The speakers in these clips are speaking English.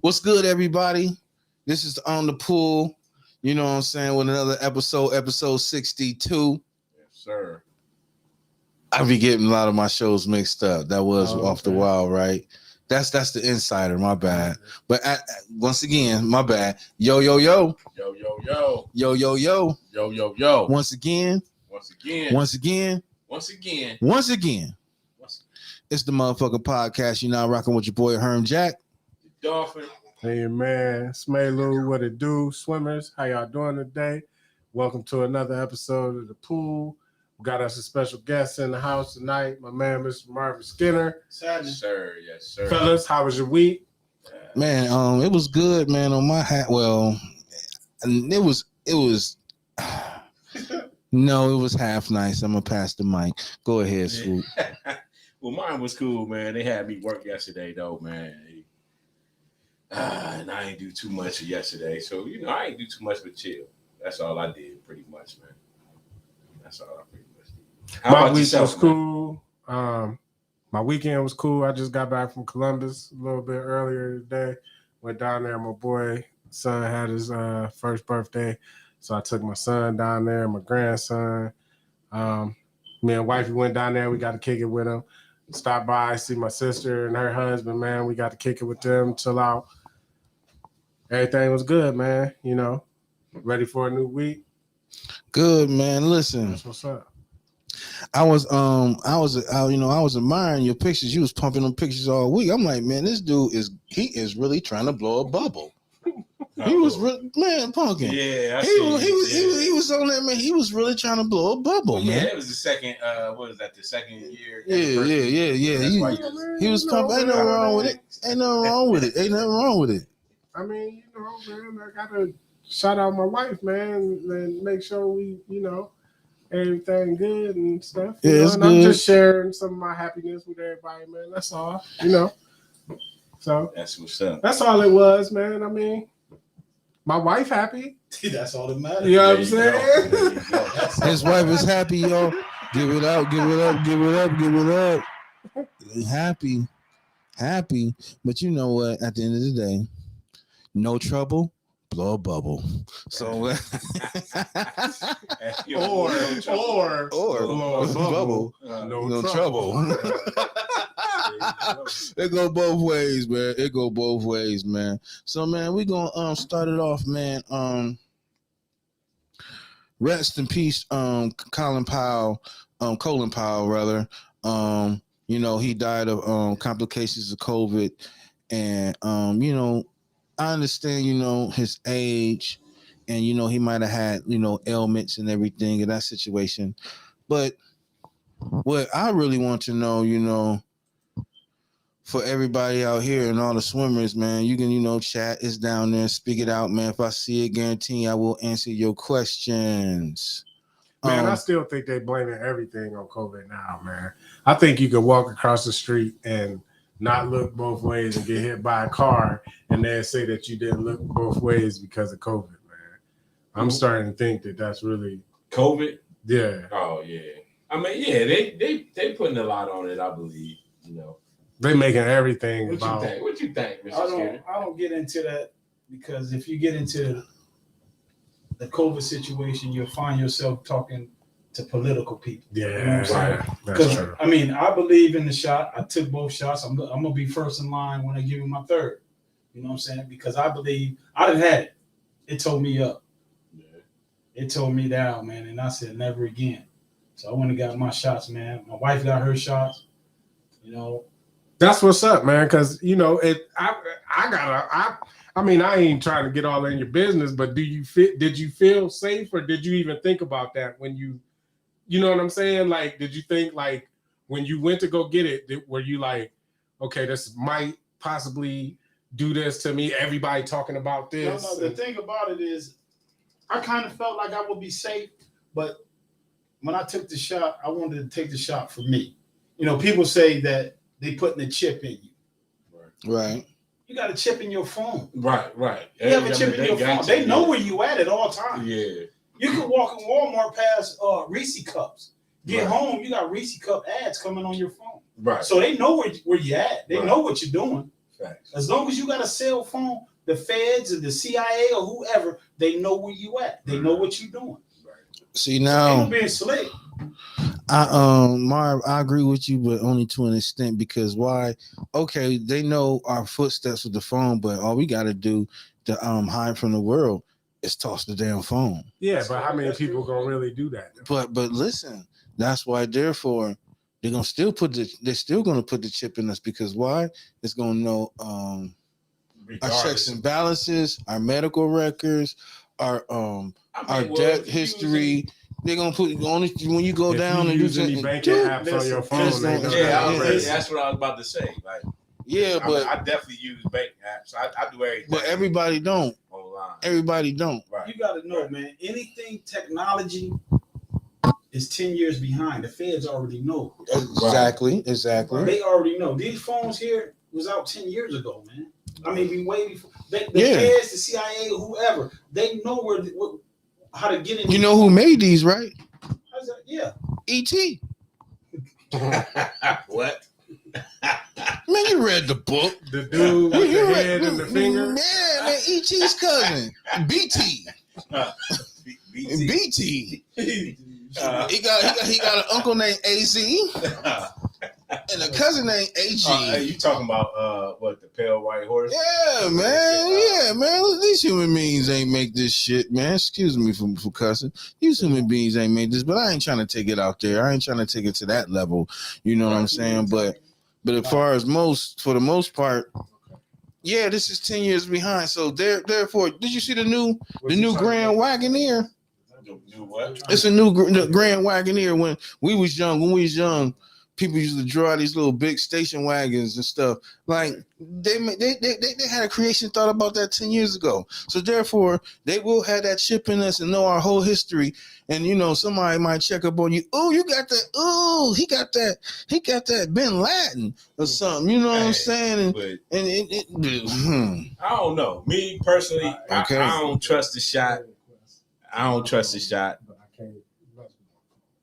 What's good, everybody? This is On the Pool. You know what I'm saying? With another episode 62. Yes, sir. I be getting a lot of my shows mixed up. That was off the wall, right? That's the insider. My bad. But once again, my bad. Yo. Yo, yo, yo. Yo. Yo, yo, yo. Once again. Once again. Once again. Once again. Once again. It's the motherfucking podcast. You now rocking with your boy Herm Jack. The Dolphin. Hey man, Smaylu, what it do? Swimmers, how y'all doing today? Welcome to another episode of The Pool. We got us a special guest in the house tonight, my man, Mr. Marvin Skinner. Yes, sir. Yes, sir. Fellas, how was your week? Man, it was good, man. On my hat, well, it was no, it was half nice. I'm gonna pass the mic. Go ahead, Swoop. Well, mine was cool, man. They had me work yesterday, though, man. And I ain't do too much yesterday, so I ain't do too much but chill. That's all I did, pretty much, man. That's all I pretty much did. How my about week yourself, was cool. My weekend was cool. I just got back from Columbus a little bit earlier today. Went down there. My boy son had his first birthday, so I took my son down there, my grandson. Me and wifey went down there. We got to kick it with him. Stop by, see my sister and her husband, man. We got to kick it with them, chill out. Everything was good, man. Ready for a new week. Good, man. Listen, That's what's up. I was admiring your pictures. You was pumping them pictures all week. I'm like, man, this dude is really trying to blow a bubble. He was pumpkin. Yeah, he was on that, man. He was really trying to blow a bubble, man. Yeah, it was the second. What is that? The second year. Yeah. He was pumping. Ain't nothing wrong with it. Ain't nothing wrong with it. I mean, man, I gotta shout out my wife, man, and make sure we, everything good and stuff. It's and good. I'm just sharing some of my happiness with everybody, man. That's all, So that's what's up. That's all it was, man. I mean, my wife happy. That's all that matters. You know what I'm saying? His wife is happy, yo. Give it up. Happy. But you know what? At the end of the day, no trouble, blow a bubble. So or blow a bubble. No trouble. It go both ways, man. So, man, we gonna start it off, man. Rest in peace, Colin Powell, rather. He died of complications of COVID, and I understand, his age, and he might have had ailments and everything in that situation, but what I really want to know, for everybody out here and all the swimmers, man, you can, chat is down there, speak it out, man. If I see it, guarantee I will answer your questions. Man, I still think they blaming everything on COVID now, man. I think you could walk across the street and not look both ways and get hit by a car and then say that you didn't look both ways because of COVID, man. I'm starting to think that that's really COVID. Yeah. Oh yeah. I mean, yeah, they putting a lot on it, I believe. They making everything What about. you think? What you think, Mr. Skinner? I don't get into that because if you get into the COVID situation, you'll find yourself talking to political people. Yeah, you know what I'm saying? That's true. I mean, I believe in the shot. I took both shots. I'm gonna be first in line when I give him my third. You know what I'm saying? Because I believe I done had it. It told me up. Yeah. It told me down, man, and I said never again. So I went and got my shots, man. My wife got her shots. That's what's up, man. Because I mean, I ain't trying to get all in your business, but did you feel safe, or did you even think about that when you know what I'm saying? Like, did you think, like, when you went to go get it, were you like, okay, this might possibly do this to me? Everybody talking about this. No, the thing about it is, I kind of felt like I would be safe, but when I took the shot, I wanted to take the shot for me. People say that they putting a chip in you. Right. You got a chip in your phone. Right. You have a chip in your phone. They know where you at all times. Yeah. You can walk in Walmart past Reese cups. Get home, you got Reese cup ads coming on your phone. Right. So they know where you at. They know what you're doing. Facts. As long as you got a cell phone, the feds or the CIA or whoever, they know where you at. They know what you're doing. See So now, ain't no being slick. Marv, I agree with you, but only to an extent because why? Okay, they know our footsteps with the phone, but all we got to do to hide from the world is toss the damn phone. Yeah, but how many people gonna really do that? But listen, that's why therefore they're still gonna put the chip in us because why? It's gonna know our checks and balances, our medical records, our debt history. They're gonna put only when you go down and use any banking apps on your phone. That's what I was about to say. Like, but I definitely use bank apps. I do everything. But everybody don't. Online. Everybody don't. Right. You got to know, man. Anything technology is 10 years behind. The feds already know. Exactly. They already know. These phones here was out 10 years ago, man. I mean, we way before. The feds, the CIA, whoever, they know how to get in. You know who made these, right? Yeah. E.T. What? Man, you read the book. The dude with the head and the finger. Yeah, man, E.T.'s cousin. B.T. BT. He got an uncle named A.Z. and a cousin named A.G. You talking about what, the pale white horse? Yeah, man. These human beings ain't make this shit, man. Excuse me for cussing. These human beings ain't made this, but I ain't trying to take it out there. I ain't trying to take it to that level. You know what I'm saying? But as far as for the most part, yeah, this is 10 years behind. So therefore, did you see the new Grand Wagoneer? New what? It's a new Grand Wagoneer. When we was young, people used to draw these little big station wagons and stuff. Like they had a creation thought about that 10 years ago. So therefore, they will have that chip in us and know our whole history. And you know, somebody might check up on you. Oh, you got that. Oh, he got that Bin Laden or something. You know what I'm saying? I don't know. Me personally, okay. I don't trust the shot.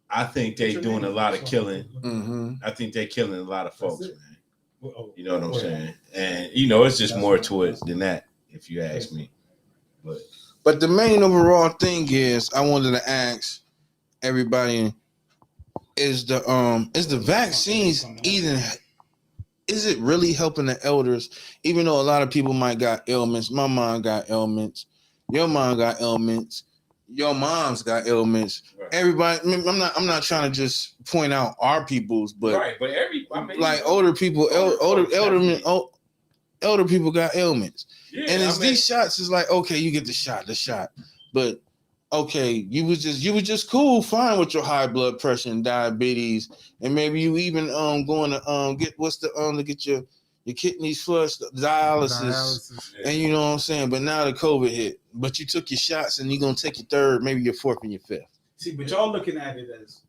I think they doing a lot of killing. Mm-hmm. I think they're killing a lot of folks, man. You know what I'm saying? And you know, it's just more to it than that, if you ask me. But the main overall thing is, I wanted to ask everybody: is the vaccines is it really helping the elders? Even though a lot of people might got ailments, my mom got ailments, your mom got ailments. Your mom's got ailments. Right. Everybody, I'm not trying to just point out our people's, but right. But older people, older people got ailments, and these shots is like, okay, you get the shot, but okay, you was just cool, fine with your high blood pressure and diabetes, and maybe you even going to get to get your kidneys flushed, dialysis. And you know what I'm saying? But now the COVID hit. But you took your shots and you're going to take your third, maybe your fourth and your fifth. See, but y'all looking at it as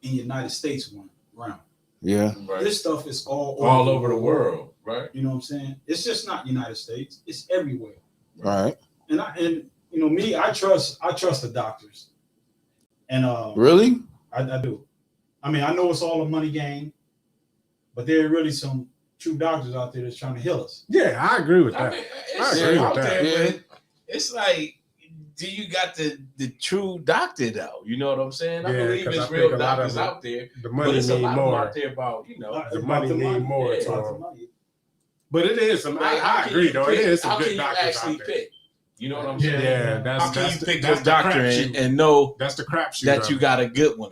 in the United States round. Yeah. Right. This stuff is all over the world, right? You know what I'm saying? It's just not United States. It's everywhere. Right. And you know me, I trust the doctors. And really? I do. I mean, I know it's all a money game, but there are really some true doctors out there that's trying to heal us. Yeah, I agree with that. I agree with that. It's like, do you got the true doctor though? You know what I'm saying? I believe it's real doctors out there. The money need more out there about, you know, the money need more. But it is some. I agree though. It is some good doctors out there. You know what I'm saying? Yeah, how can you pick your doctor and know that's the crapshoot that you got a good one?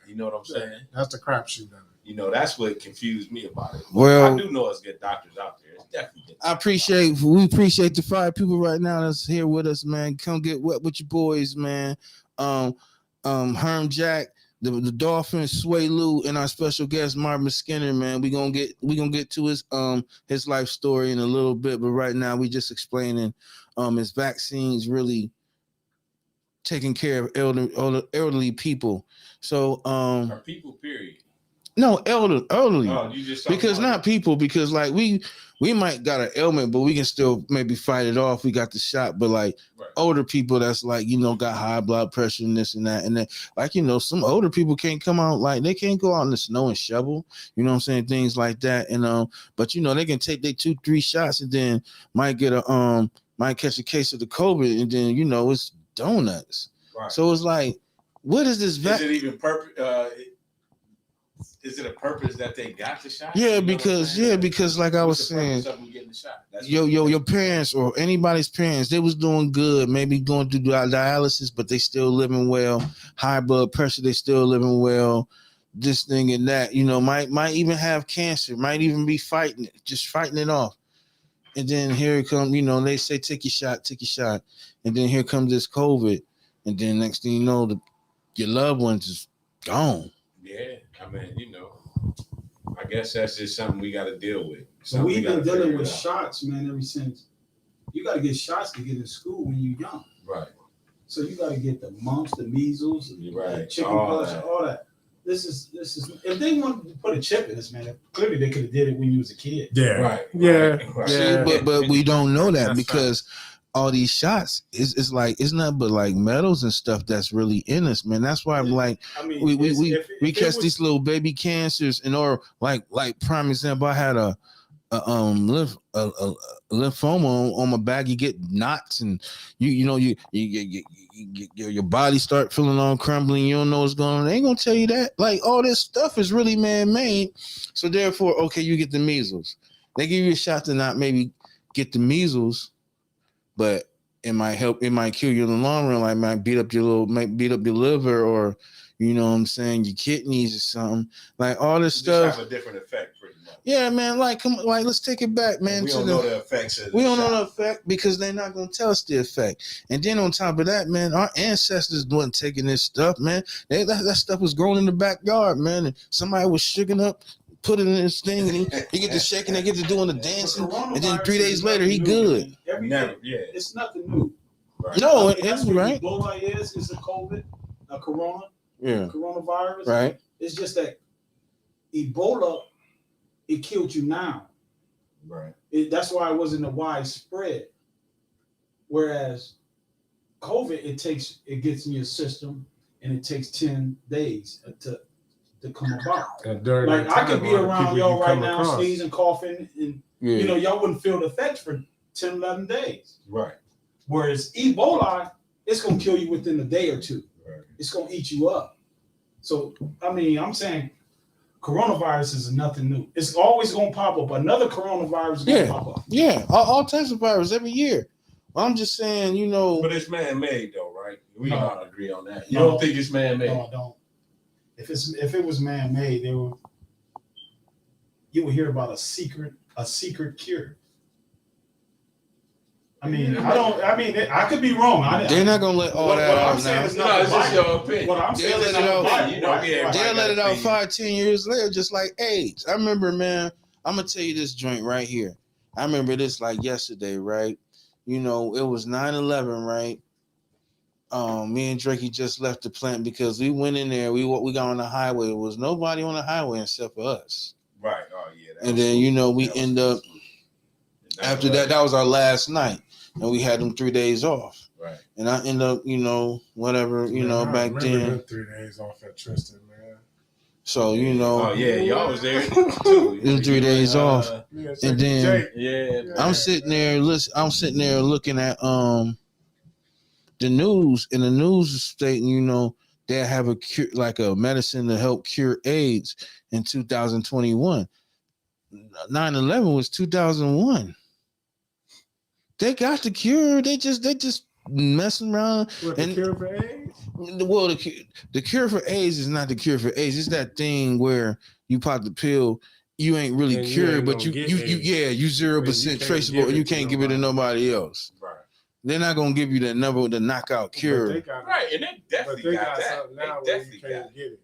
You know what I'm saying? That's the crapshoot. You know, that's what confused me about it. Well, I do know it's good doctors out there. It's definitely good. We appreciate the 5 people right now that's here with us, man. Come get wet with your boys, man. Herm Jack, the Dolphin, Sway Lou, and our special guest Marvin Skinner, man. We gonna get to his life story in a little bit, but right now we just explaining his vaccines really taking care of elderly people. So or people, period. No, elderly. Oh, you just Because not people, because like we might got an ailment, but we can still maybe fight it off. We got the shot, but like older people that's like, got high blood pressure and this and that. And then like, some older people can't come out, like they can't go out in the snow and shovel, you know what I'm saying? Things like that. And but they can take their 2-3 shots and then might get might catch a case of the COVID, and then it's donuts. Right. So it's like, what is this Is it even is it a purpose that they got the shot? Yeah, because like I was saying, your parents or anybody's parents, they was doing good, maybe going through dialysis, but they still living well. High blood pressure, they still living well. This thing and that, might even have cancer, might even be fighting it off. And then here it comes, they say take your shot, and then here comes this COVID, and then next thing you know, your loved ones is gone. Yeah, I mean, I guess that's just something we got to deal with. So we've been dealing with shots, man, ever since. You got to get shots to get in school when you're young. Right. So you got to get the mumps, the measles, the chickenpox, all that. This is. If they wanted to put a chip in this, man, clearly they could have did it when you was a kid. Yeah. Right. Yeah. Right. See, but we don't know that because all these shots it's like it's not but like metals and stuff that's really in us, man. That's why I'm like, we catch these little baby cancers, and or like prime example, I had a lymphoma on my back. You get knots, and you your body start feeling all crumbling. You don't know what's going on. They ain't gonna tell you that. Like all this stuff is really man-made. So therefore, okay, you get the measles. They give you a shot to not maybe get the measles, but it might help. It might kill you in the long run. Like might beat up your liver, or what I'm saying, your kidneys or something. Like all this stuff have a different effect, pretty much. Yeah, man. Like, come, like, let's take it back, man. We don't know the effects. We don't know the effect because they're not gonna tell us the effect. And then on top of that, man, our ancestors wasn't taking this stuff, man. That stuff was growing in the backyard, man. And somebody was shaking up, put it in this thing, and he get to shaking, they get to doing the dancing, and then 3 days later he good. It's nothing new. Right. No, it's right. Ebola is a COVID, a corona, coronavirus. Right. It's just that Ebola, it killed you now. Right. That's why it wasn't a widespread. Whereas COVID, it gets in your system, and it takes 10 days to come about. Like I could be around y'all right now, sneezing, coughing, and y'all wouldn't feel the effects for 10, 11 days. Right. Whereas Ebola, it's gonna kill you within a day or two. Right. It's gonna eat you up. So I mean, I'm saying coronavirus is nothing new. It's always gonna pop up. Another coronavirus is gonna pop up. Yeah, all types of viruses every year. I'm just saying, But it's man-made though, right? We all agree on that. You don't think it's man-made? No, I don't. If it was man-made, you would hear about a secret cure. I mean, I could be wrong. They're not gonna let all that out now. It's just your opinion. What I'm saying is they'll let it out 5-10 years later, just like AIDS. I remember, man. I'm gonna tell you this joint right here. I remember this like yesterday, right? It was 9/11, right? Me and Drakey just left the plant because we went in there. We got on the highway. There was nobody on the highway except for us. Right. Oh yeah. And then we end up after that. That was our last night, and we had them 3 days off. Right. And I end up, whatever, back then. 3 days off at Tristan, man. So Oh yeah, y'all was there too. It was 3 days off, and then I'm sitting there looking at the news, and the news is stating, they have a cure, like a medicine to help cure AIDS in 2021. 9/11 was 2001. They got the cure. They just messing around. The cure for AIDS? Well, the cure for AIDS is not the cure for AIDS. It's that thing where you pop the pill, you ain't really and cured, but you 0% traceable, and you can't give it to nobody else. Right. They're not gonna give you the knockout cure. And they definitely got that. Now they definitely can't get it.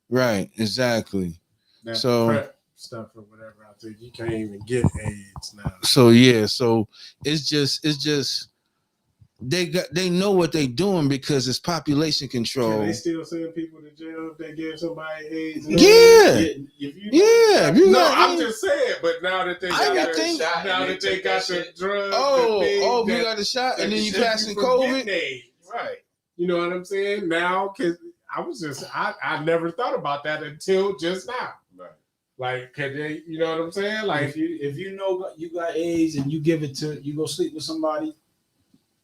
Right, exactly. That so PrEP stuff or whatever, I think you can't even get AIDS now. So it's just they know what they're doing because it's population control. Can they still send people to jail if they give somebody AIDS? I'm just saying. But now that they got the drug, if you got a shot and then you passing COVID, right? You know what I'm saying? Now, because I never thought about that until just now. Right. Like, can they? You know what I'm saying? Like, if you know you got AIDS and you go sleep with somebody,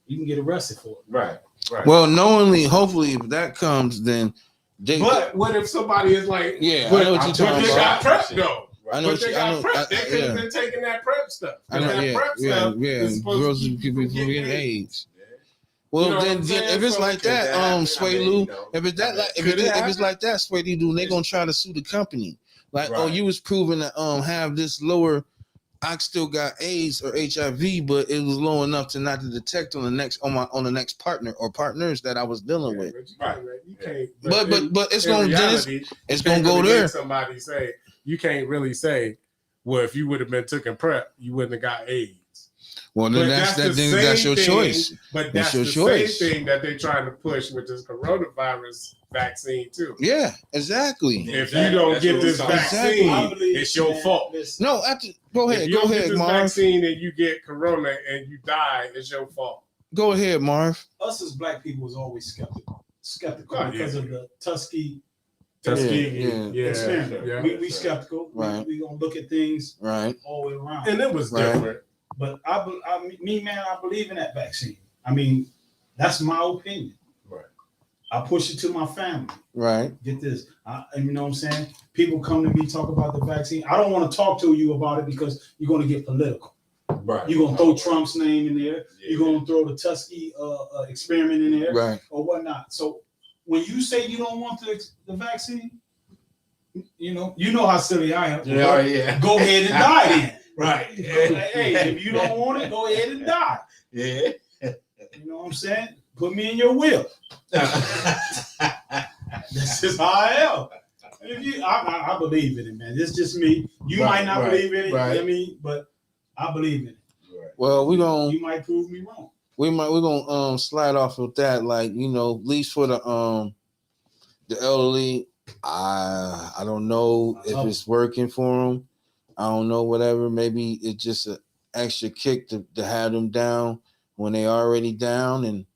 you can get arrested for it. Right. Well, knowingly, hopefully, if that comes, then. But what if somebody is like, I know what you're talking about. Got prep though. I know. They could have been taking that prep stuff. I know. Girls who people getting AIDS. Well, you know then if it's like that, Sway Lou, if it's like that, Sway Lou, they gonna try to sue the company. Like, you was proven to have this lower. I still got AIDS or HIV, but it was low enough to not to detect on the next partner or partners that I was dealing with. But it's gonna go there. Somebody say you can't really say, well, if you would have been taking PrEP, you wouldn't have got AIDS. Well, then that's your choice. But that's your choice. Same thing that they're trying to push with this coronavirus vaccine too. Yeah, exactly. If you don't get this vaccine, it's your fault. No, go ahead. If you don't get this vaccine and you get corona and you die, it's your fault. Go ahead, Marv. Us as black people was always skeptical because of the Tuskegee experiment. Yeah. We skeptical. Right. We gonna look at things all the way around. And it was different. But I believe in that vaccine. I mean, that's my opinion. Right. I push it to my family. Right. Get this. And you know what I'm saying? People come to me, talk about the vaccine. I don't want to talk to you about it because you're going to get political. Right. You're going to throw Trump's name in there. Yeah. You're going to throw the Tuskegee experiment in there. Right. Or whatnot. So when you say you don't want the vaccine, you know how silly I am. Yeah. Go ahead and die then. Right. Hey, if you don't want it, go ahead and die. Yeah. You know what I'm saying? Put me in your will. That's just how I am. I believe in it, man. It's just me. You might not believe in it, you know what I mean? But I believe in it. Right. Well, you might prove me wrong. We're gonna slide off with that, like, at least for the elderly. I don't know if it's working for them. I don't know, whatever. Maybe it's just an extra kick to have them down when they already down. And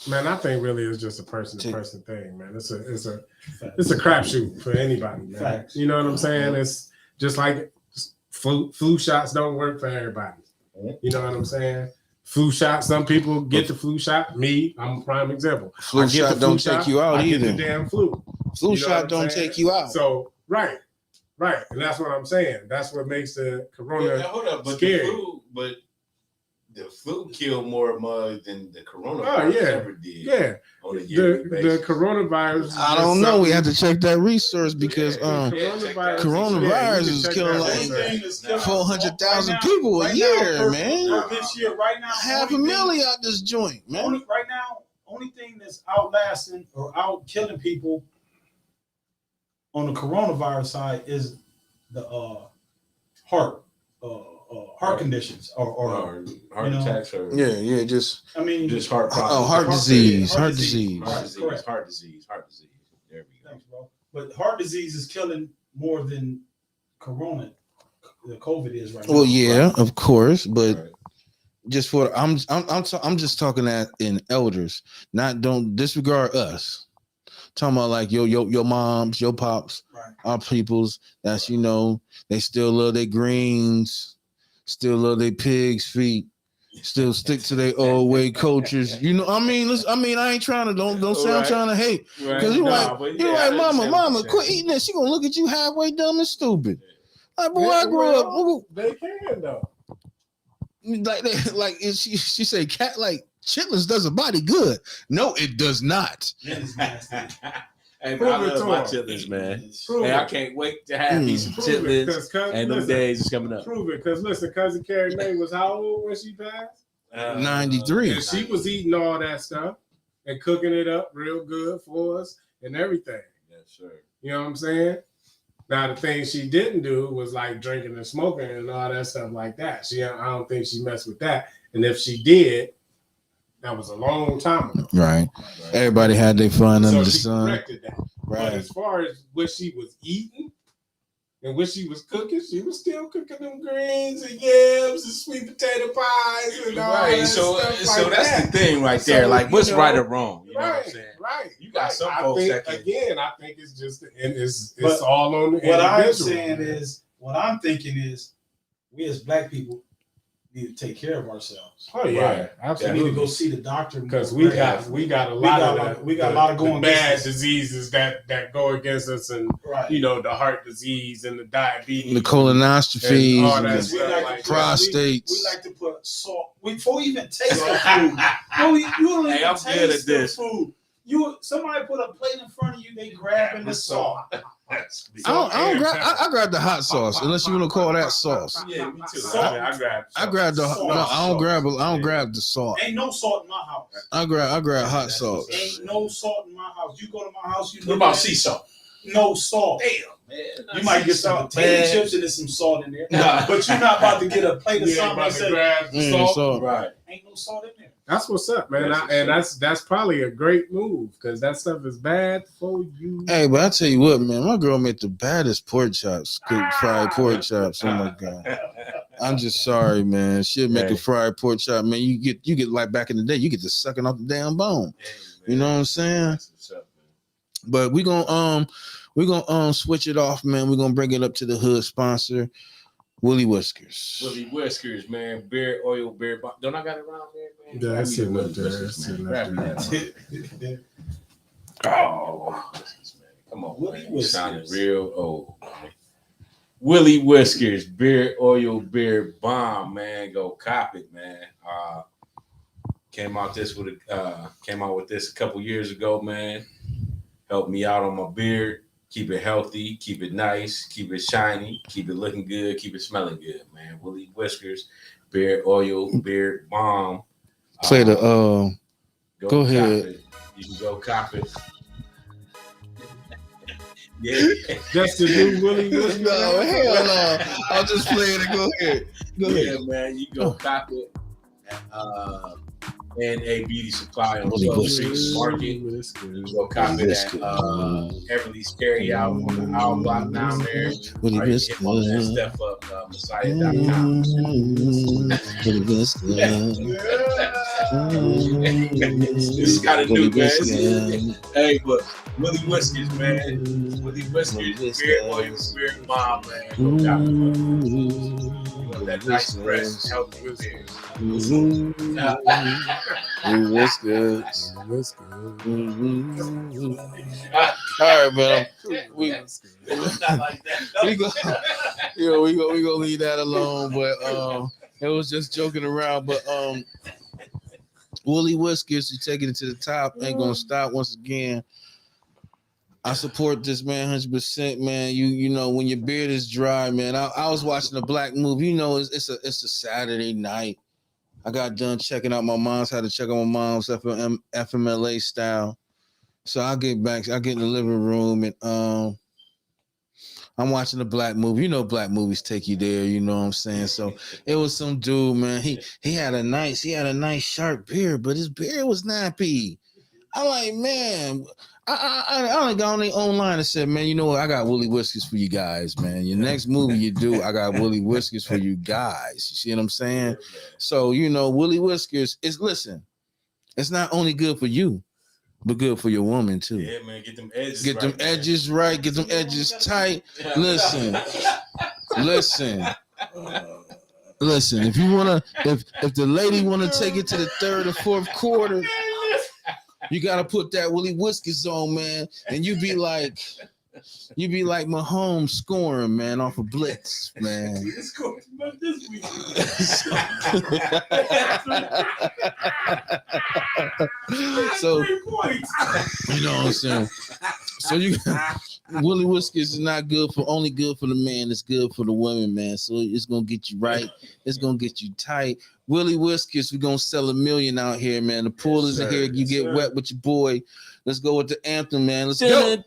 man, I think really it's just a person-to-person thing, man. It's a crapshoot for anybody, man. Facts. You know what I'm saying? It's just like flu shots don't work for everybody. You know what I'm saying? Flu shot. Some people get the flu shot. Me, I'm a prime example. Flu shot don't take you out either. Get the damn flu. Flu shot don't take you out. So right, and that's what I'm saying. That's what makes the corona scary. The flu killed more mud than the coronavirus ever did. Yeah. On a yearly basis. The coronavirus. I don't know. We have to check that resource because coronavirus is killing like 400,000 people a year, man. This year, right now, 500,000 out this joint, man. Right now, only thing that's outlasting or out killing people on the coronavirus side is the heart conditions or heart attacks or just heart problems. Heart disease. Heart disease. There we go. Thanks, bro. But heart disease is killing more than the COVID is right now. Well, yeah, of course, but just for I'm just talking that in elders. Don't disregard us. Talking about like your moms, your pops, our peoples. That's they still love their greens. Still love their pigs' feet. Still stick to their old way cultures. I mean, I ain't trying to don't sound trying to hate. Because you're like, mama, quit eating that. She gonna look at you halfway dumb and stupid. Like, boy, I grew up. They can though. Like she said, cat like chitlins does a body good. No, it does not. Hey, man, I love my chitlins, man. Hey, I can't wait to have these chitlins. And them days is coming up. Prove it, because listen, cousin Carrie Mae was how old when she passed? 93. And she was eating all that stuff and cooking it up real good for us and everything. Yeah, sure. You know what I'm saying? Now the thing she didn't do was like drinking and smoking and all that stuff like that. I don't think she messed with that. And if she did, That was a long time ago. Right. Everybody had their fun under the sun. Corrected that. Right. But as far as what she was eating and what she was cooking, she was still cooking them greens and yams and sweet potato pies and all that stuff so that's the thing right there. Like, what's right or wrong? You know what I'm saying? Right. You got some folks that can... Again, I think it's just it's all on the what I'm saying is, what I'm thinking is, we as black people need to take care of ourselves. Oh yeah, absolutely. We need to go see the doctor because we got a lot of going bad diseases that go against us, and the heart disease and the diabetes, the colonoscopies, and all that stuff, prostates. We like to put salt before we even taste the food. You don't even taste the food. Somebody put a plate in front of you, they grabbing the salt. I grab the hot sauce, unless you want to call that sauce. Yeah, me too. I grab the salt. No, I don't grab the salt. Ain't no salt in my house. I grab hot sauce. Ain't no salt in my house. You go to my house, what about sea salt? No salt. Damn, man. You might get some potato chips and there's some salt in there. But you're not about to get a plate of something and grab salt. Right. Ain't no salt in there. That's what's up, man. That's probably a great move because that stuff is bad for you. Hey, but I tell you what, man, my girl made the baddest pork chops, cooked fried pork chops. Oh my god, I'm just sorry, man. She'll make a fried pork chop, man. You get like back in the day, you get to sucking off the damn bone. You know what I'm saying? But we're gonna switch it off, man. We're gonna bring it up to the hood sponsor, Willie Whiskers. Willie Whiskers, man. Beard oil, beard bomb. Don't I got it around there, man? Yeah, that's it up there. Oh, come on, Willie Whiskers. Sounding real old, man. Willie Whiskers, beard oil, beard bomb, man. Go cop it, man. Came out with this a couple years ago, man. Helped me out on my beard. Keep it healthy, keep it nice, keep it shiny, keep it looking good, keep it smelling good, man. Willie Whiskers, beard oil, beard balm. Play the go ahead. You can go cop it. Yeah. That's the new Willie Whiskers. No, hell no. I'll just play it and go ahead. Go ahead, man. You go cop it. And a beauty supply on Willie Street Market. You go cop it at Everly's Carry Out on the Owl Block down there. Willie Whiskers. Step up Messiah.com. Willie Whiskers. This got to do, man. Hey, but Willie Whiskers, man. Willie Whiskers, beard oil, beard mom, man. Go cop it. That nice breast, healthy with beard. What's good? All right, man. We gonna leave that alone. But it was just joking around. But Willie Whiskers, you taking it to the top, ain't gonna stop once again. I support this man 100%, man. You know when your beard is dry, man. I was watching a black movie. You know it's a Saturday night. I got done checking out my mom's. Had to check out my mom's FMLA style. So I get in the living room and I'm watching a black movie. You know black movies take you there. You know what I'm saying. So it was some dude, man. He had a nice sharp beard, but his beard was nappy. I'm like, man. I got on the online and said, man, you know what? I got Willie Whiskers for you guys, man. Your next movie you do, I got Willie Whiskers for you guys. You see what I'm saying? So, you know, Willie Whiskers listen, it's not only good for you, but good for your woman too. Yeah, man, get them edges right. Get them edges right, get them edges tight. Listen. If you wanna, if the lady wanna take it to the third or fourth quarter, you gotta put that Willie Whiskers on, man, and you be like Mahomes scoring, man, off a blitz, man. So you know what I'm saying. So Willie Whiskers is not only good for the man, it's good for the women, man. So it's gonna get you right, it's gonna get you tight. Willie Whiskers, we're gonna sell 1 million out here, man. The pool is here. You get wet with your boy. Let's go with the anthem, man. Let's go.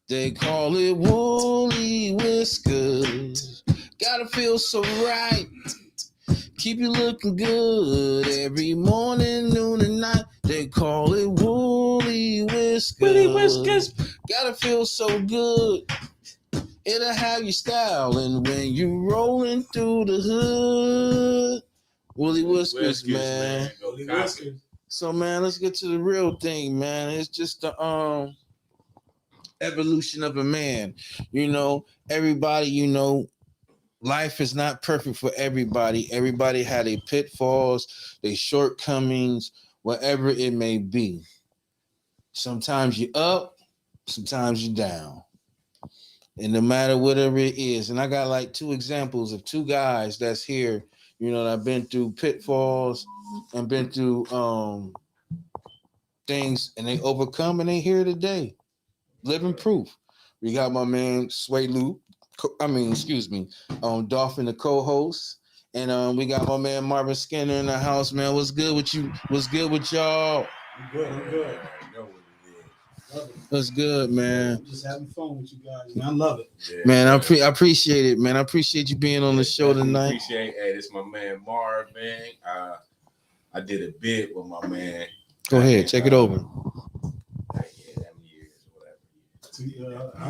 They call it Willie Whiskers, Gotta feel so right. Keep you looking good every morning, noon, and night. They call it woolly whiskers. Woolly whiskers. Gotta feel so good. It'll have you styling when you rolling through the hood. Woolly whiskers, man. Woolly whiskers. So, man, let's get to the real thing, man. It's just the evolution of a man. You know, everybody, you know, life is not perfect for everybody. Everybody had their pitfalls, their shortcomings, whatever it may be. Sometimes you're up, sometimes you're down. And no matter whatever it is. And I got like 2 examples of 2 guys that's here, you know, that I've been through pitfalls and been through things, and they overcome, and they here today. Living proof. We got my man Sway Loop. Dolphin, the co-host, and we got my man Marvin Skinner in the house. Man, what's good with you? What's good with y'all? I'm good. What's good, man? I'm just having fun with you guys, man. I love it. Yeah, man, I appreciate it, man. I appreciate you being on the show tonight. Appreciate. Hey, this is my man Marv, man. I did a bit with my man. Go ahead, take it over.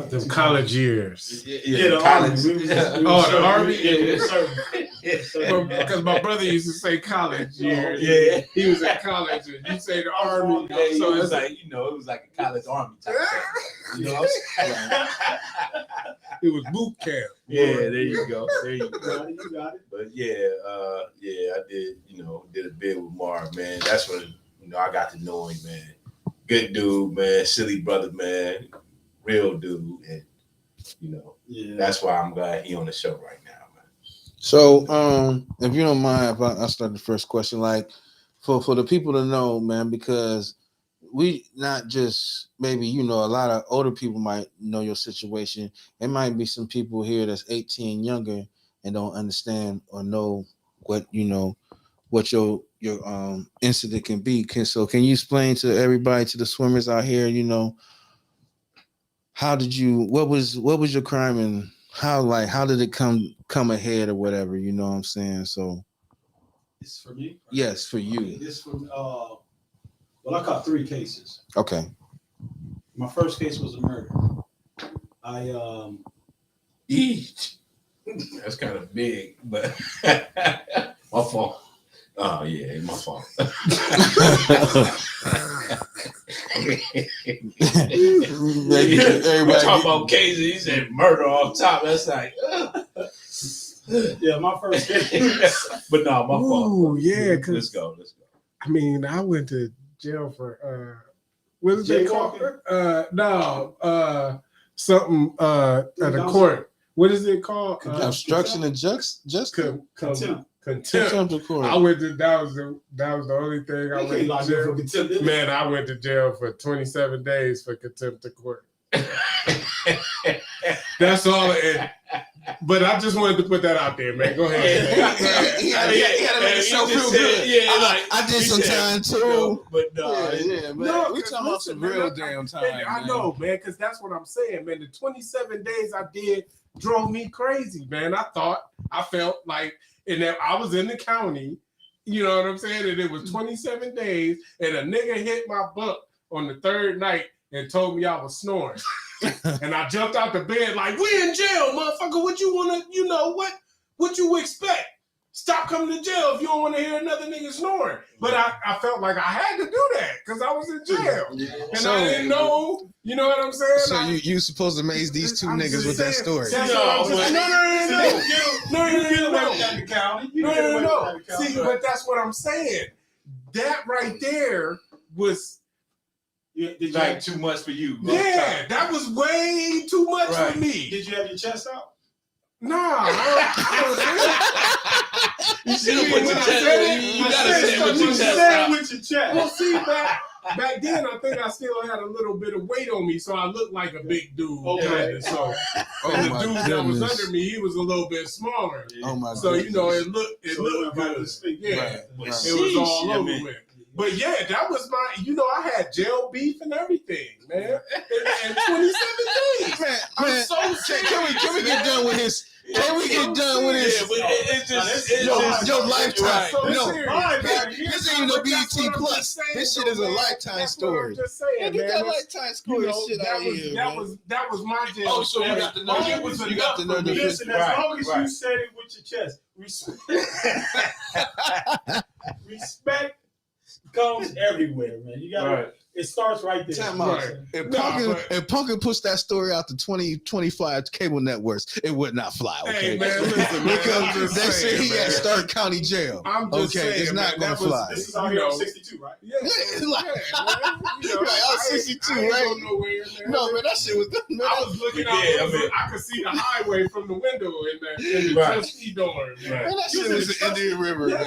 Them college years. Yeah, the college. The army. Yeah. Because my brother used to say college years. Yeah, he was in college, and you say the army. Yeah, So it was like, you know, it was like a college army type thing. You know what I'm saying? It was boot camp. Yeah, there you go. You got it. But yeah, I did a bit with Marv, man. That's when I got to know him, man. Good dude, man. Silly brother, man. Real dude, and that's why I'm glad he on the show right now, man. So, if you don't mind, if I start the first question, like for the people to know, man, because we not just maybe a lot of older people might know your situation. There might be some people here that's 18 younger and don't understand or know what what your incident can be. Can you explain to everybody, to the swimmers out here, what was your crime, and how did it come ahead or whatever, you know what I'm saying? So it's for me. Yes, for you. This for well, I caught 3 cases. Okay. My first case was a murder. That's kind of big, but my fault. Oh yeah, my fault. Everybody talking about cases. He said murder off top. That's like, yeah, my first case. But no, my fault. Yeah, let's go. I mean, I went to jail for what is it called? Something at a court. What is it called? Obstruction of justice. Contempt of court. I went to that was the only thing I went to jail for contempt. Man, I went to jail for 27 days for contempt of court. That's all. But I just wanted to put that out there, man. Go ahead. He gotta make himself feel good. Yeah, like I did some time too. But no, we talking about some real damn time. I know, man, because that's what I'm saying, man. The 27 days I did drove me crazy, man. I felt like, and that I was in the county, you know what I'm saying? And it was 27 days, and a nigga hit my butt on the 3rd night and told me I was snoring. And I jumped out the bed like, we in jail, motherfucker. What you wanna, what you expect? Stop coming to jail if you don't want to hear another nigga snoring. But I felt like I had to do that because I was in jail. And I didn't know, you know what I'm saying? So you supposed to amaze these 2 niggas with that story. No. See, but that's what I'm saying. That right there was like too much for you. Yeah, that was way too much for me. Did you have your chest out? Nah. You should put your chest out. You gotta say it with your chest out. With your chest. Well, see, back then, I think I still had a little bit of weight on me, so I looked like a big dude. Okay. So, and the dude that was under me, he was a little bit smaller. Oh my so goodness. it looked good. Yeah, Right. it was all over with. But yeah, that was my, I had jail beef and everything, man. And 27 days. Man, so serious, can we get done with his Can we get done with this? Yo, Lifetime. This ain't no BET Plus. This shit is a Lifetime story. Just saying, Get that man. Lifetime story shit out here, man. That was my jam. Oh, so you got the nerve. You got the nerve. Listen, as long as you said it with your chest, respect comes everywhere, man. You got it starts right there. Time out. If Punkin pushed that story out to 25 cable networks, it would not fly. Okay, Hey, man, listen, man, because they say he at Stark County Jail. I'm just saying, it's not gonna fly. This is out here on 62, right? Yeah, Like, you know, right, I was 62, I ain't right? go nowhere, man. No, man, that shit was. Man, I was looking out. I could see the highway from the window in the trustee dorm. man, that shit was the Indian River, man.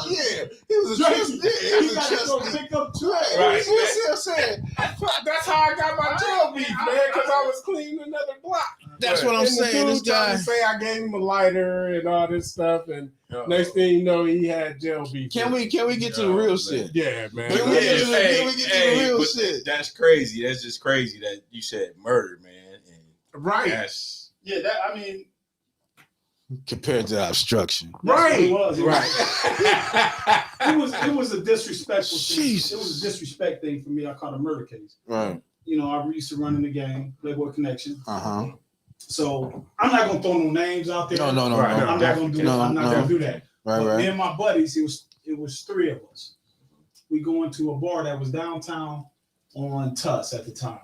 Yeah, he was a trustee. He got to go pick up too. Right. See what I'm saying? That's how I got my jail beef, man, because I was cleaning another block. That's what I'm and saying. The This dude tried guy. to say I gave him a lighter and all this stuff, and next thing you know, he had jail beef. Can we get to the real shit? Yeah, man. Can we get to the real shit? That's crazy. That's just crazy that you said murder, man. And Right. that's I mean, Compared to obstruction. Right. It was. right. It was a disrespectful thing. Jesus. It was a disrespect thing for me. I caught a murder case. Right. You know, I used to run in the gang, Playboy Connection. Uh-huh. So I'm not gonna throw no names out there. No. Right. I'm not gonna do that. I'm not gonna do that. Right, But me right. and my buddies, it was three of us. We go into a bar that was downtown on Tuss at the time.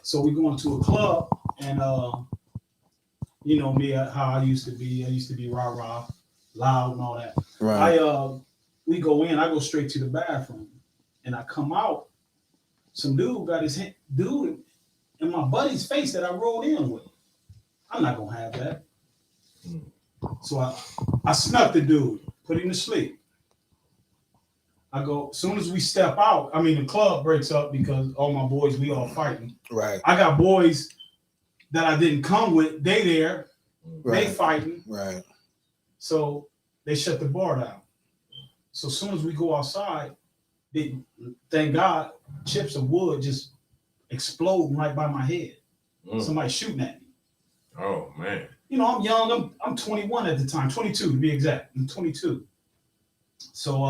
So we go into a club, and you know me, how I used to be. I used to be rah-rah, loud and all that. Right. We go in, I go straight to the bathroom, and I come out. Some dude got his dude in my buddy's face that I rolled in with. I'm not gonna have that. So I snuck the dude, put him to sleep. I go, as soon as we step out, I mean the club breaks up because all my boys, we all fighting. Right. I got boys that I didn't come with, they there, Right. they fighting. Right. So they shut the bar down. So as soon as we go outside, thank God, chips of wood just exploding right by my head. Somebody shooting at me. Oh man. You know, I'm young. I'm 21 at the time, 22 to be exact. I'm 22. So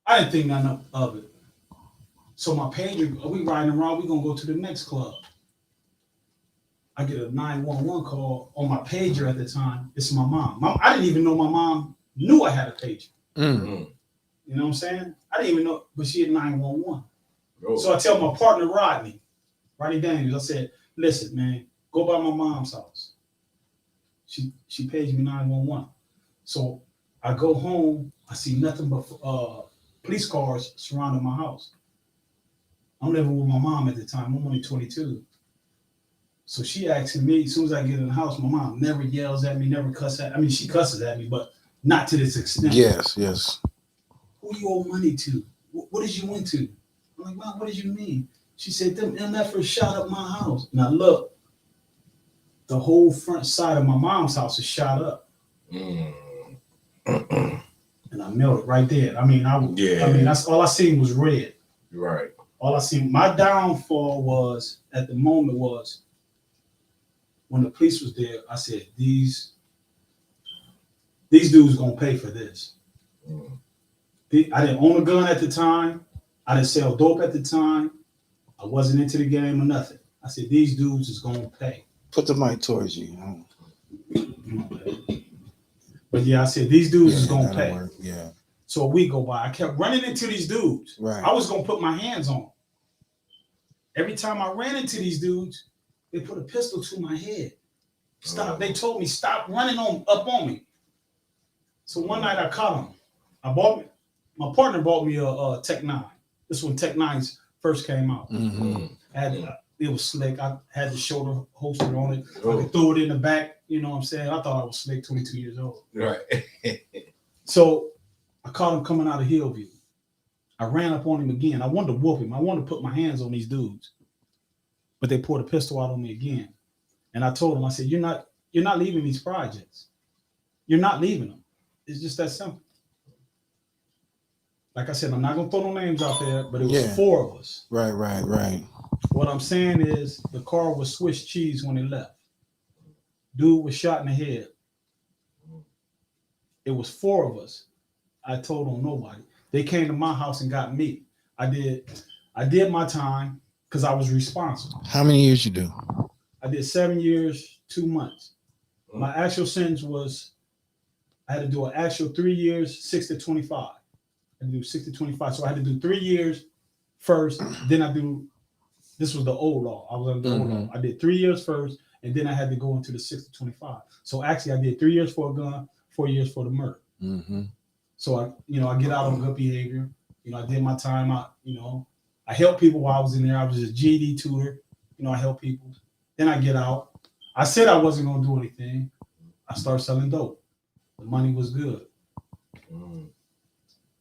I didn't think nothing of it. So my pager, we riding around, we gonna go to the next club. I get a 911 call on my pager at the time. It's my mom. I didn't even know my mom knew I had a pager. Mm. You know what I'm saying? I didn't even know, but she had 911. Oh. So I tell my partner Rodney Daniels, I said, listen, man, go by my mom's house. She paged me 911. So I go home, I see nothing but police cars surrounding my house. I'm living with my mom at the time. I'm only 22. So she asking me, as soon as I get in the house, my mom never yells at me, never cusses at me. I mean, she cusses at me, but not to this extent. Yes. Who you owe money to? What did you went to? I'm like, Mom, what did you mean? She said, them MFers shot up my house. Now look, the whole front side of my mom's house is shot up. And I melted right there. I mean, that's all I seen was red. Right. All I seen, my downfall was, at the moment was, when the police was there, I said, these dudes gonna pay for this. I didn't own a gun at the time. I didn't sell dope at the time. I wasn't into the game or nothing. I said, these dudes is gonna pay. Put the mic towards you. But yeah, I said, these dudes is gonna pay. Work. Yeah. So a week go by. I kept running into these dudes. Right. I was gonna put my hands on them. Every time I ran into these dudes, they put a pistol to my head. Stop. They told me, stop running up on me. So one night I caught them. My partner bought me a Tech 9. This when Tech 9s first came out. Mm-hmm. It was slick. I had the shoulder holster on it. I could throw it in the back. You know what I'm saying? I thought I was slick, 22 years old. Right. So I caught him coming out of Hillview. I ran up on him again. I wanted to whoop him. I wanted to put my hands on these dudes. But they poured a pistol out on me again. And I told him, I said, you're not leaving these projects. You're not leaving them. It's just that simple. Like I said, I'm not gonna throw no names out there, but it was 4 of us. Right. What I'm saying is the car was Swiss cheese when it left. Dude was shot in the head. It was 4 of us. I told on nobody. They came to my house and got me. I did my time because I was responsible. How many years you do? I did 7 years, 2 months. My actual sentence was I had to do an actual 3 years, 6 to 25. I had to do 6 to 25. So I had to do 3 years first. Then this was the old law. I was under the old law. I did 3 years first, and then I had to go into the 6 to 25. So actually, I did 3 years for a gun, 4 years for the murder. So I get out on good behavior. I did my time. I helped people while I was in there. I was a GED tutor. I help people. Then I get out. I said I wasn't gonna do anything. I started selling dope. The money was good.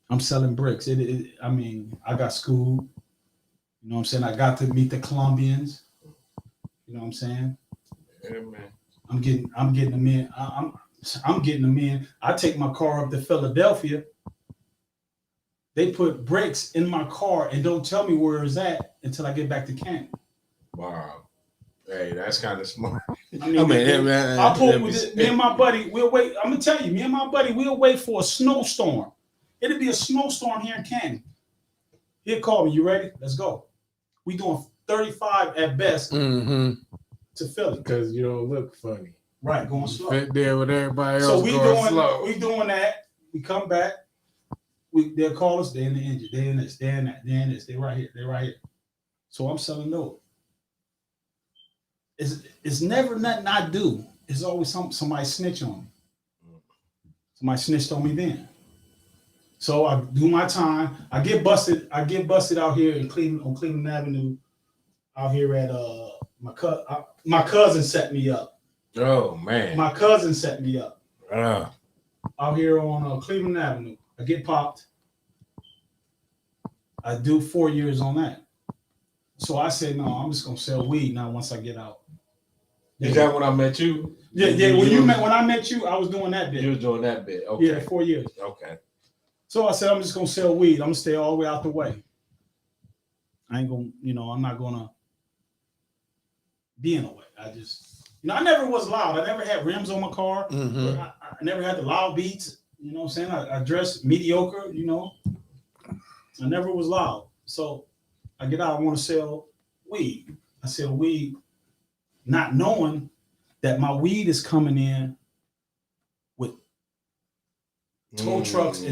I'm selling bricks. I got schooled. You know what I'm saying? I got to meet the Colombians. You know what I'm saying? Yeah, man. I'm getting them in. I'm getting them in. I take my car up to Philadelphia. They put brakes in my car and don't tell me where it's at until I get back to Canton. Wow. Hey, that's kind of smart. I'll pull with it. Me and my buddy, we'll wait. I'm gonna tell you, me and my buddy, we'll wait for a snowstorm. It'll be a snowstorm here in Canton. He'll call me. You ready? Let's go. We doing 35 at best to Philly because you don't look funny. Right, going slow. Fit there with everybody else. So slow. we doing that. We come back. They'll call us. They're in the engine. They're in this. They're in that. They're in this. They're right here. They're right here. So I'm selling dope. It's never nothing I do. It's always somebody snitch on me. Somebody snitched on me then. So I do my time. I get busted out here in Cleveland on Cleveland Avenue. Out here at my cousin set me up. Oh man. My cousin set me up. Out here on Cleveland Avenue. I get popped. I do 4 years on that. So I said, no, I'm just gonna sell weed now once I get out. Is that when I met you? Yeah. When I met you, I was doing that bit. You was doing that bit. Okay. Yeah, 4 years. Okay. So I said, I'm just gonna sell weed. I'm gonna stay all the way out the way. I ain't gonna, I'm not gonna be in the way. I just, I never was loud. I never had rims on my car. I never had the loud beats. You know what I'm saying? I dressed mediocre, I never was loud. So I get out, I want to sell weed. I sell weed, not knowing that my weed is coming in with tow trucks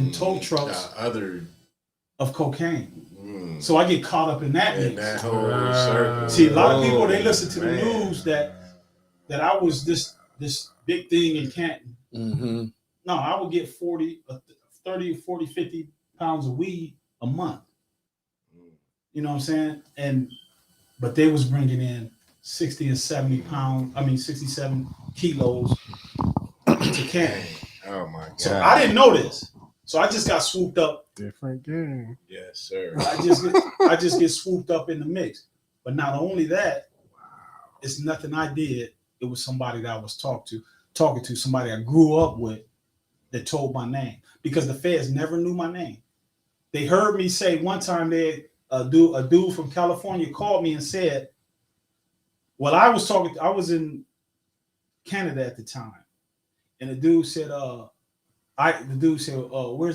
of cocaine. So I get caught up in that mix. That whole circle. See, a lot of people, they listen to the news that I was this big thing in Canton. No, I would get 30, 40, 50 pounds of weed a month. You know what I'm saying? But they was bringing in 60 and 70 pounds, 67 kilos to Canton. Oh my God. So I didn't know this. So I just got swooped up. Different game. Yes, sir. I just get swooped up in the mix. But not only that, it's nothing I did. It was somebody that I was talking to, somebody I grew up with that told my name. Because the feds never knew my name. They heard me say one time a dude from California called me and said, well, I was in Canada at the time. And the dude said, where's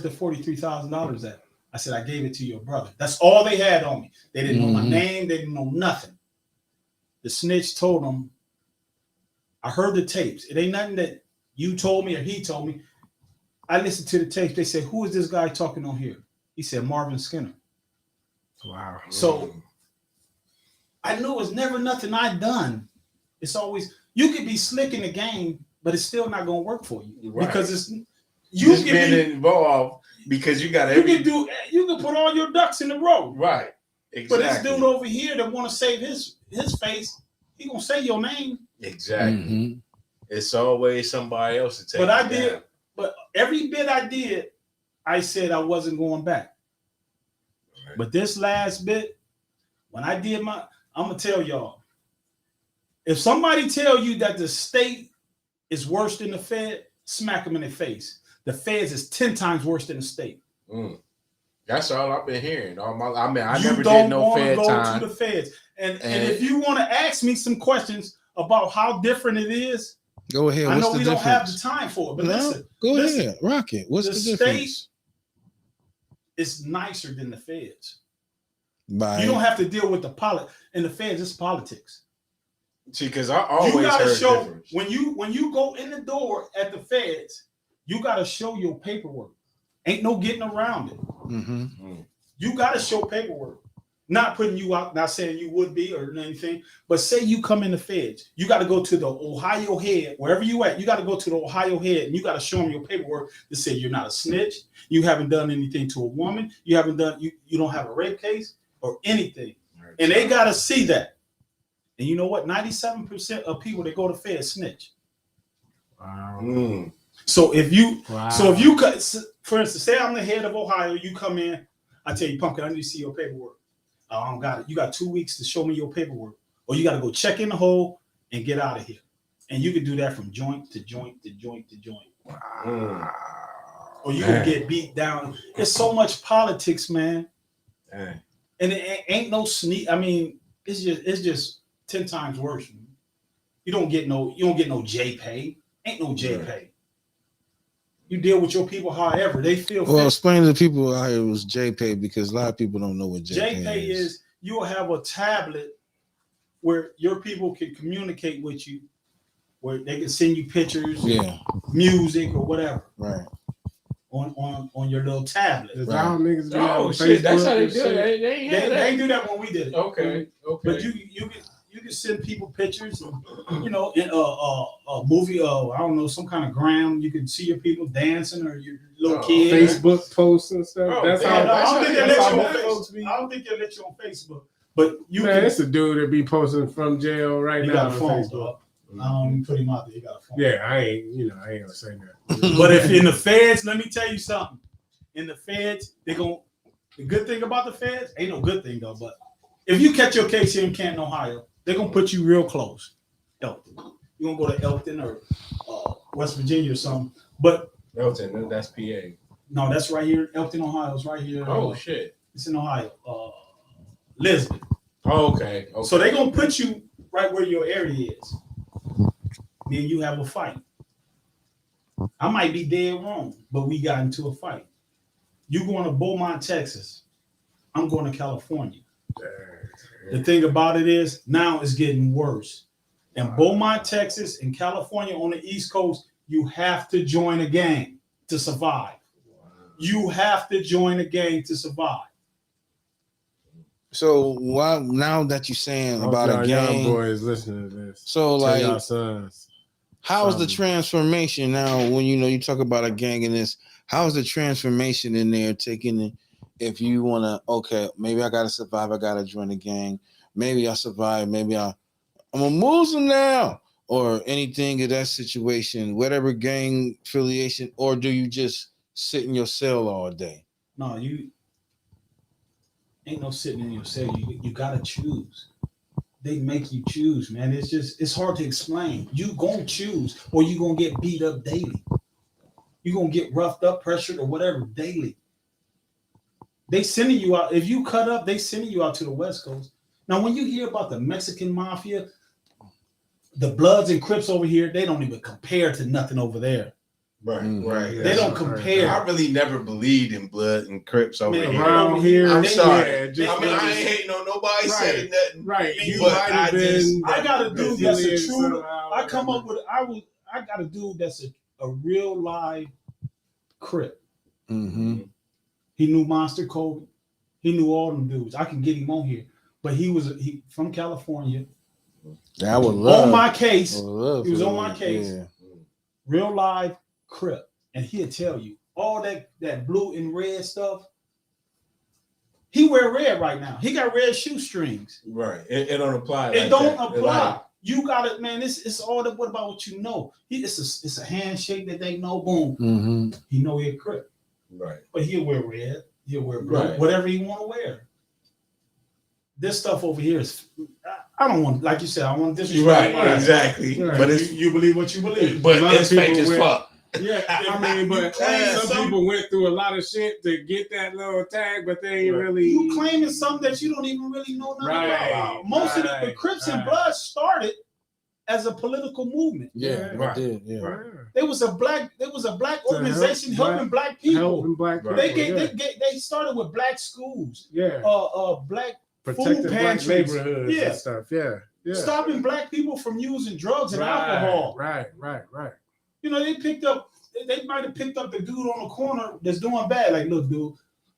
the $43,000 at? I said, I gave it to your brother. That's all they had on me. They didn't know my name. They didn't know nothing. The snitch told them, I heard the tapes. It ain't nothing that you told me or he told me. I listened to the tapes. They said, who is this guy talking on here? He said, Marvin Skinner. Wow. So I knew it's never nothing I done. It's always, you could be slick in the game, but it's still not going to work for you. Right. Because you can be involved because you got you can put all your ducks in the row. Right. Exactly. But this dude over here that want to save his face, he gonna say your name. Exactly. It's always somebody else to take. But every bit I did, I said I wasn't going back. Right. But this last bit, when I did I'm gonna tell y'all. If somebody tell you that the state is worse than the Fed, smack them in the face. The Feds is 10 times worse than the state. That's all I've been hearing. I never did no Fed time. You don't want to go to the Feds. And if you want to ask me some questions about how different it is, go ahead. I know What's we the don't have difference? the time for it, but No, listen. go ahead, rock it. What's the difference? It's nicer than the feds. By You don't have to deal with in the feds. It's politics. See, because I always you gotta heard show difference. when you go in the door at the feds, you gotta show your paperwork. Ain't no getting around it. Mm-hmm. You gotta show paperwork. Not putting you out, not saying you would be or anything, but say you come in the feds, you got to go to the Ohio head, wherever you at, you got to go to the Ohio head and you got to show them your paperwork to say you're not a snitch, you haven't done anything to a woman, you don't have a rape case or anything. And they got to see that. And you know what? 97% of people that go to feds snitch. Wow. So if you for instance, say I'm the head of Ohio, you come in, I tell you, Pumpkin, I need to see your paperwork. I don't got it. You got 2 weeks to show me your paperwork, or you got to go check in the hole and get out of here. And you can do that from joint to joint to joint to joint. Wow. Or you can get beat down. It's so much politics, man. Dang. And it ain't no sneak. I mean, it's just 10 times worse. Man. You don't get no J pay. Ain't no J pay. You deal with your people however they feel. Well, explain to the people how it was JPay because a lot of people don't know what JPay is. You'll have a tablet where your people can communicate with you, where they can send you pictures, music or whatever, right? On your little tablet. Niggas oh shit, that's how they do it. They do that when we did it. Okay. But you can send people pictures, in a movie, I don't know, some kind of gram. You can see your people dancing or your little kids. Facebook posts and stuff. I don't think they'll let you on Facebook. But it's a dude that be posting from jail right now on Facebook. I don't even put him out there. He got a phone. Yeah, I ain't gonna say that. But if in the feds, let me tell you something. In the feds, the good thing about the feds, ain't no good thing though, but if you catch your case here in Canton, Ohio, they're gonna put you real close. Elton. You're gonna go to Elton or West Virginia or something. But Elton, that's PA. No, that's right here. Elton, Ohio is right here. Oh shit. It's in Ohio. Lisbon. Oh, okay. So they're gonna put you right where your area is. Me and you have a fight. I might be dead wrong, but we got into a fight. You going to Beaumont, Texas. I'm going to California. The thing about it is now it's getting worse. In Beaumont, Texas, and California on the East Coast, you have to join a gang to survive. You have to join a gang to survive. So why now that you're saying about a gang, young boys listening to this. So tell like, y'all sons, how's the transformation now? When you talk about a gang in this, how's the transformation in there taking it? If you want to, okay, maybe I got to survive. I got to join a gang. Maybe I survive. Maybe I'm a Muslim now or anything in that situation, whatever gang affiliation, or do you just sit in your cell all day? No, you ain't no sitting in your cell. You got to choose. They make you choose, man. It's hard to explain. You gonna choose or you gonna get beat up daily. You gonna get roughed up, pressured or whatever daily. They sending you out. If you cut up, they sending you out to the West Coast. Now, when you hear about the Mexican mafia, the Bloods and Crips over here, they don't even compare to nothing over there. Right. They don't compare. I really never believed in Blood and Crips over here. Around here, I'm sorry. Yeah, I ain't hating on nobody saying nothing. Right. You might have been. I got a dude that's a true. I come up with. I got a dude that's a real live Crip. Mm-hmm. He knew Monster Kobe. He knew all them dudes. I can get him on here, but he from California. I would love on my case. He was on my case. Yeah. Real live Crip, and he'll tell you all that blue and red stuff. He wear red right now. He got red shoestrings. Right. It don't apply. It don't apply. You got it, man. It's all that. What about what you know? It's a handshake that they know. Boom. Mm-hmm. He know he a Crip. Right. But he'll wear red. He'll wear blue. Right. Whatever he want to wear. This stuff over here is. I don't want, like you said, I want this. Right. Exactly. Right. But you believe what you believe. But it's fake as fuck. Yeah, I mean, but some people went through a lot of shit to get that little tag, but they ain't really. You claiming something that you don't even really know nothing about. Most of the Crips and Bloods started as a political movement. Yeah, Right. Yeah. Right. There was a black organization helping black people. They started with black schools. Yeah. Black protecting food black pantries. neighborhoods and stuff. Yeah. Stopping black people from using drugs and alcohol. Right. You know, they might have picked up the dude on the corner that's doing bad. Like, look, dude,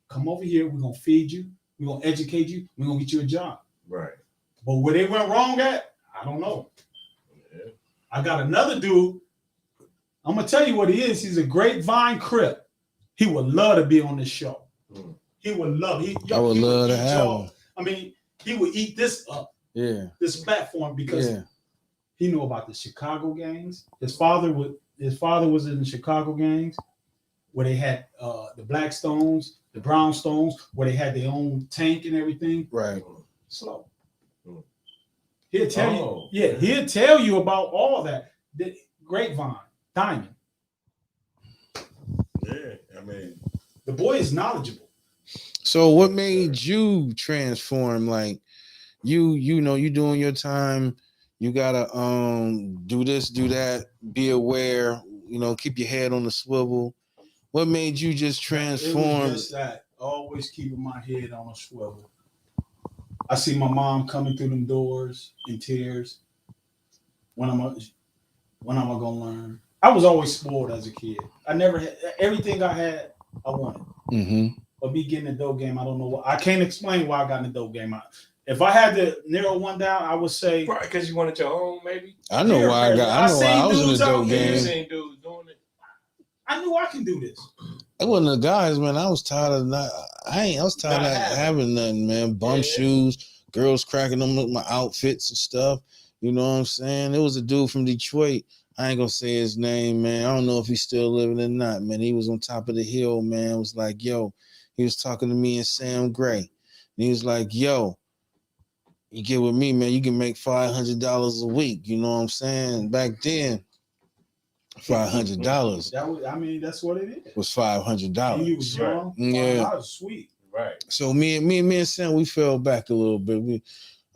come over here. We're gonna feed you. We're gonna educate you. We're gonna get you a job. Right. But where they went wrong at, I don't know. Yeah. I got another dude. I'm gonna tell you what he is. He's a grapevine Crip. He would love to be on this show. He would love. I would love to have him. I mean, he would eat this up. Yeah. This platform because he knew about the Chicago gangs. His father was in the Chicago gangs where they had the Blackstones, the Brownstones, where they had their own tank and everything. Right. Slow. He'll tell you. Yeah, he'll tell you about all that. The grapevine, diamond. Yeah, I mean, the boy is knowledgeable. So, what made you transform? Like, you know, you doing your time. You gotta do this, do that. Be aware. You know, keep your head on the swivel. What made you just transform? It was just that. Always keeping my head on a swivel. I see my mom coming through them doors in tears. When am I gonna learn? I was always spoiled as a kid. I never had everything I had. I wanted. Mm-hmm. But me getting the dope game, I don't know what. I can't explain why I got in the dope game. If I had to narrow one down, I would say right, because you wanted your own, maybe. I know why I was in the dope game. Seen dudes doing it. I knew I can do this. It wasn't the guys, man. I was tired of I was tired of having nothing, man. Bum shoes, girls cracking them with my outfits and stuff. You know what I'm saying? It was a dude from Detroit. I ain't gonna say his name, man. I don't know if he's still living or not, man. He was on top of the hill, man. It was like, yo, he was talking to me and Sam Gray. And he was like, yo, you get with me, man, you can make $500 a week. You know what I'm saying? Back then, $500. That's what it is. Was $500. You was young. Yeah. That was sweet. Right. So me and Sam, we fell back a little bit.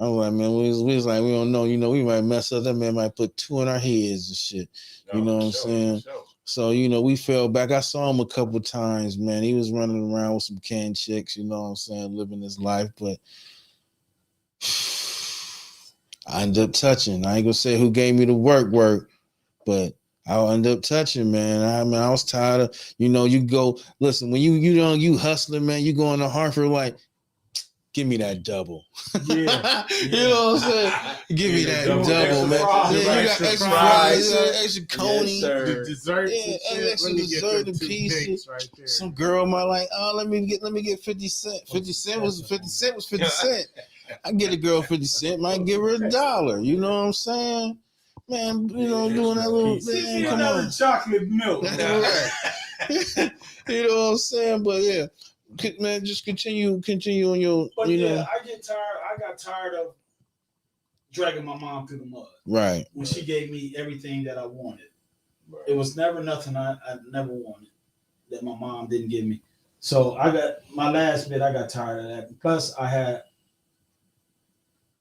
I was like, man, we was like, we don't know, you know, we might mess up. That man might put two in our heads and shit. You know what I'm saying? Sure. So, you know, we fell back. I saw him a couple times, man. He was running around with some can chicks, you know what I'm saying, living his life. But I ended up touching. I ain't gonna say who gave me the work, but I ended up touching, man. I was tired of, you know, you go, listen, when you hustling, man, you go into Hartford like, give me that double. Yeah. You know what I'm saying? Give me that double, man. Yeah, you got extra fries, extra coney, the dessert, extra dessert and pieces. Right there. Some girl might like, oh, let me get 50 cent. 50 cent was 50 cent. I get a girl 50 cent, might give her $1. You know what I'm saying? Man, you know, doing that little thing. Come on. Chocolate milk. You know what I'm saying? But yeah. Man, just continue on your. But you yeah, know. I got tired of dragging my mom through the mud. Right. When she gave me everything that I wanted, it was never nothing I never wanted that my mom didn't give me. So I got my last bit. I got tired of that. Plus, I had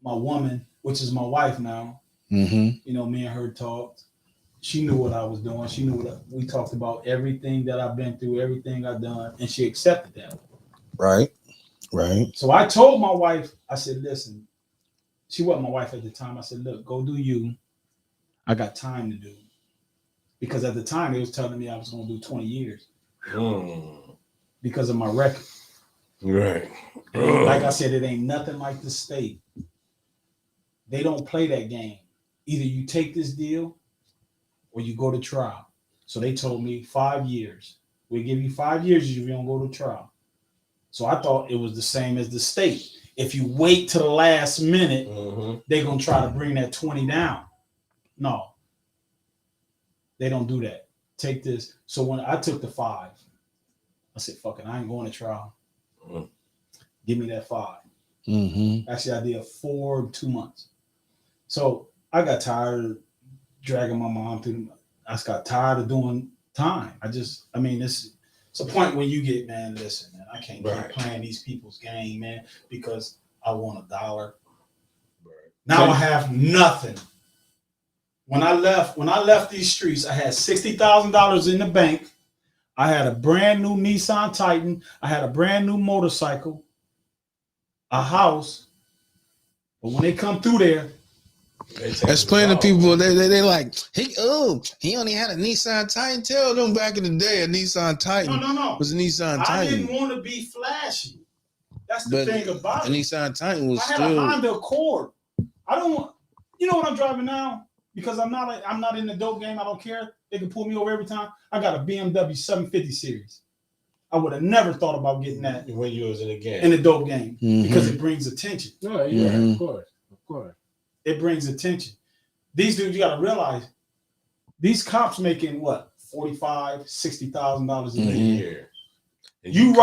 my woman, which is my wife now. Mm-hmm. You know, me and her talked. She knew what I was doing. She knew we talked about everything that I've been through, everything I've done, and she accepted that. Right. So I told my wife, I said, listen, she wasn't my wife at the time. I said, look, go do you. I got time to do. Because at the time, they was telling me I was going to do 20 years. Because of my record. Right. And like I said, it ain't nothing like the state. They don't play that game. Either you take this deal or you go to trial. So they told me 5 years. We'll give you 5 years if you don't go to trial. So I thought it was the same as the state. If you wait to the last minute, they're going to try to bring that 20 down. No. They don't do that. Take this. So when I took the 5, I said, fuck it, I ain't going to trial. Give me that 5. Actually, I did 4 2 months. So I got tired of dragging my mom through. I got tired of doing time. I mean, it's a point where you get, man, listen, man, I can't Right. keep playing these people's game, man, because I want $1. Right. Now I have nothing. When I left these streets, I had $60,000 in the bank. I had a brand new Nissan Titan. I had a brand new motorcycle, a house. But when they come through there, explain to people they like he only had a Nissan Titan. Tell them back in the day a Nissan Titan no. was a Nissan Titan. I didn't want to be flashy. That's the thing about it. A it. Nissan Titan was I had a Honda Accord. I don't want. You know what I'm driving now? Because I'm not in the dope game. I don't care. They can pull me over every time. I got a BMW 750 series. I would have never thought about getting that when you was in the game. In the dope game because it brings attention. Oh yeah, of course. It brings attention. These dudes, you got to realize, these cops making what, $45,000, $60,000 a year. You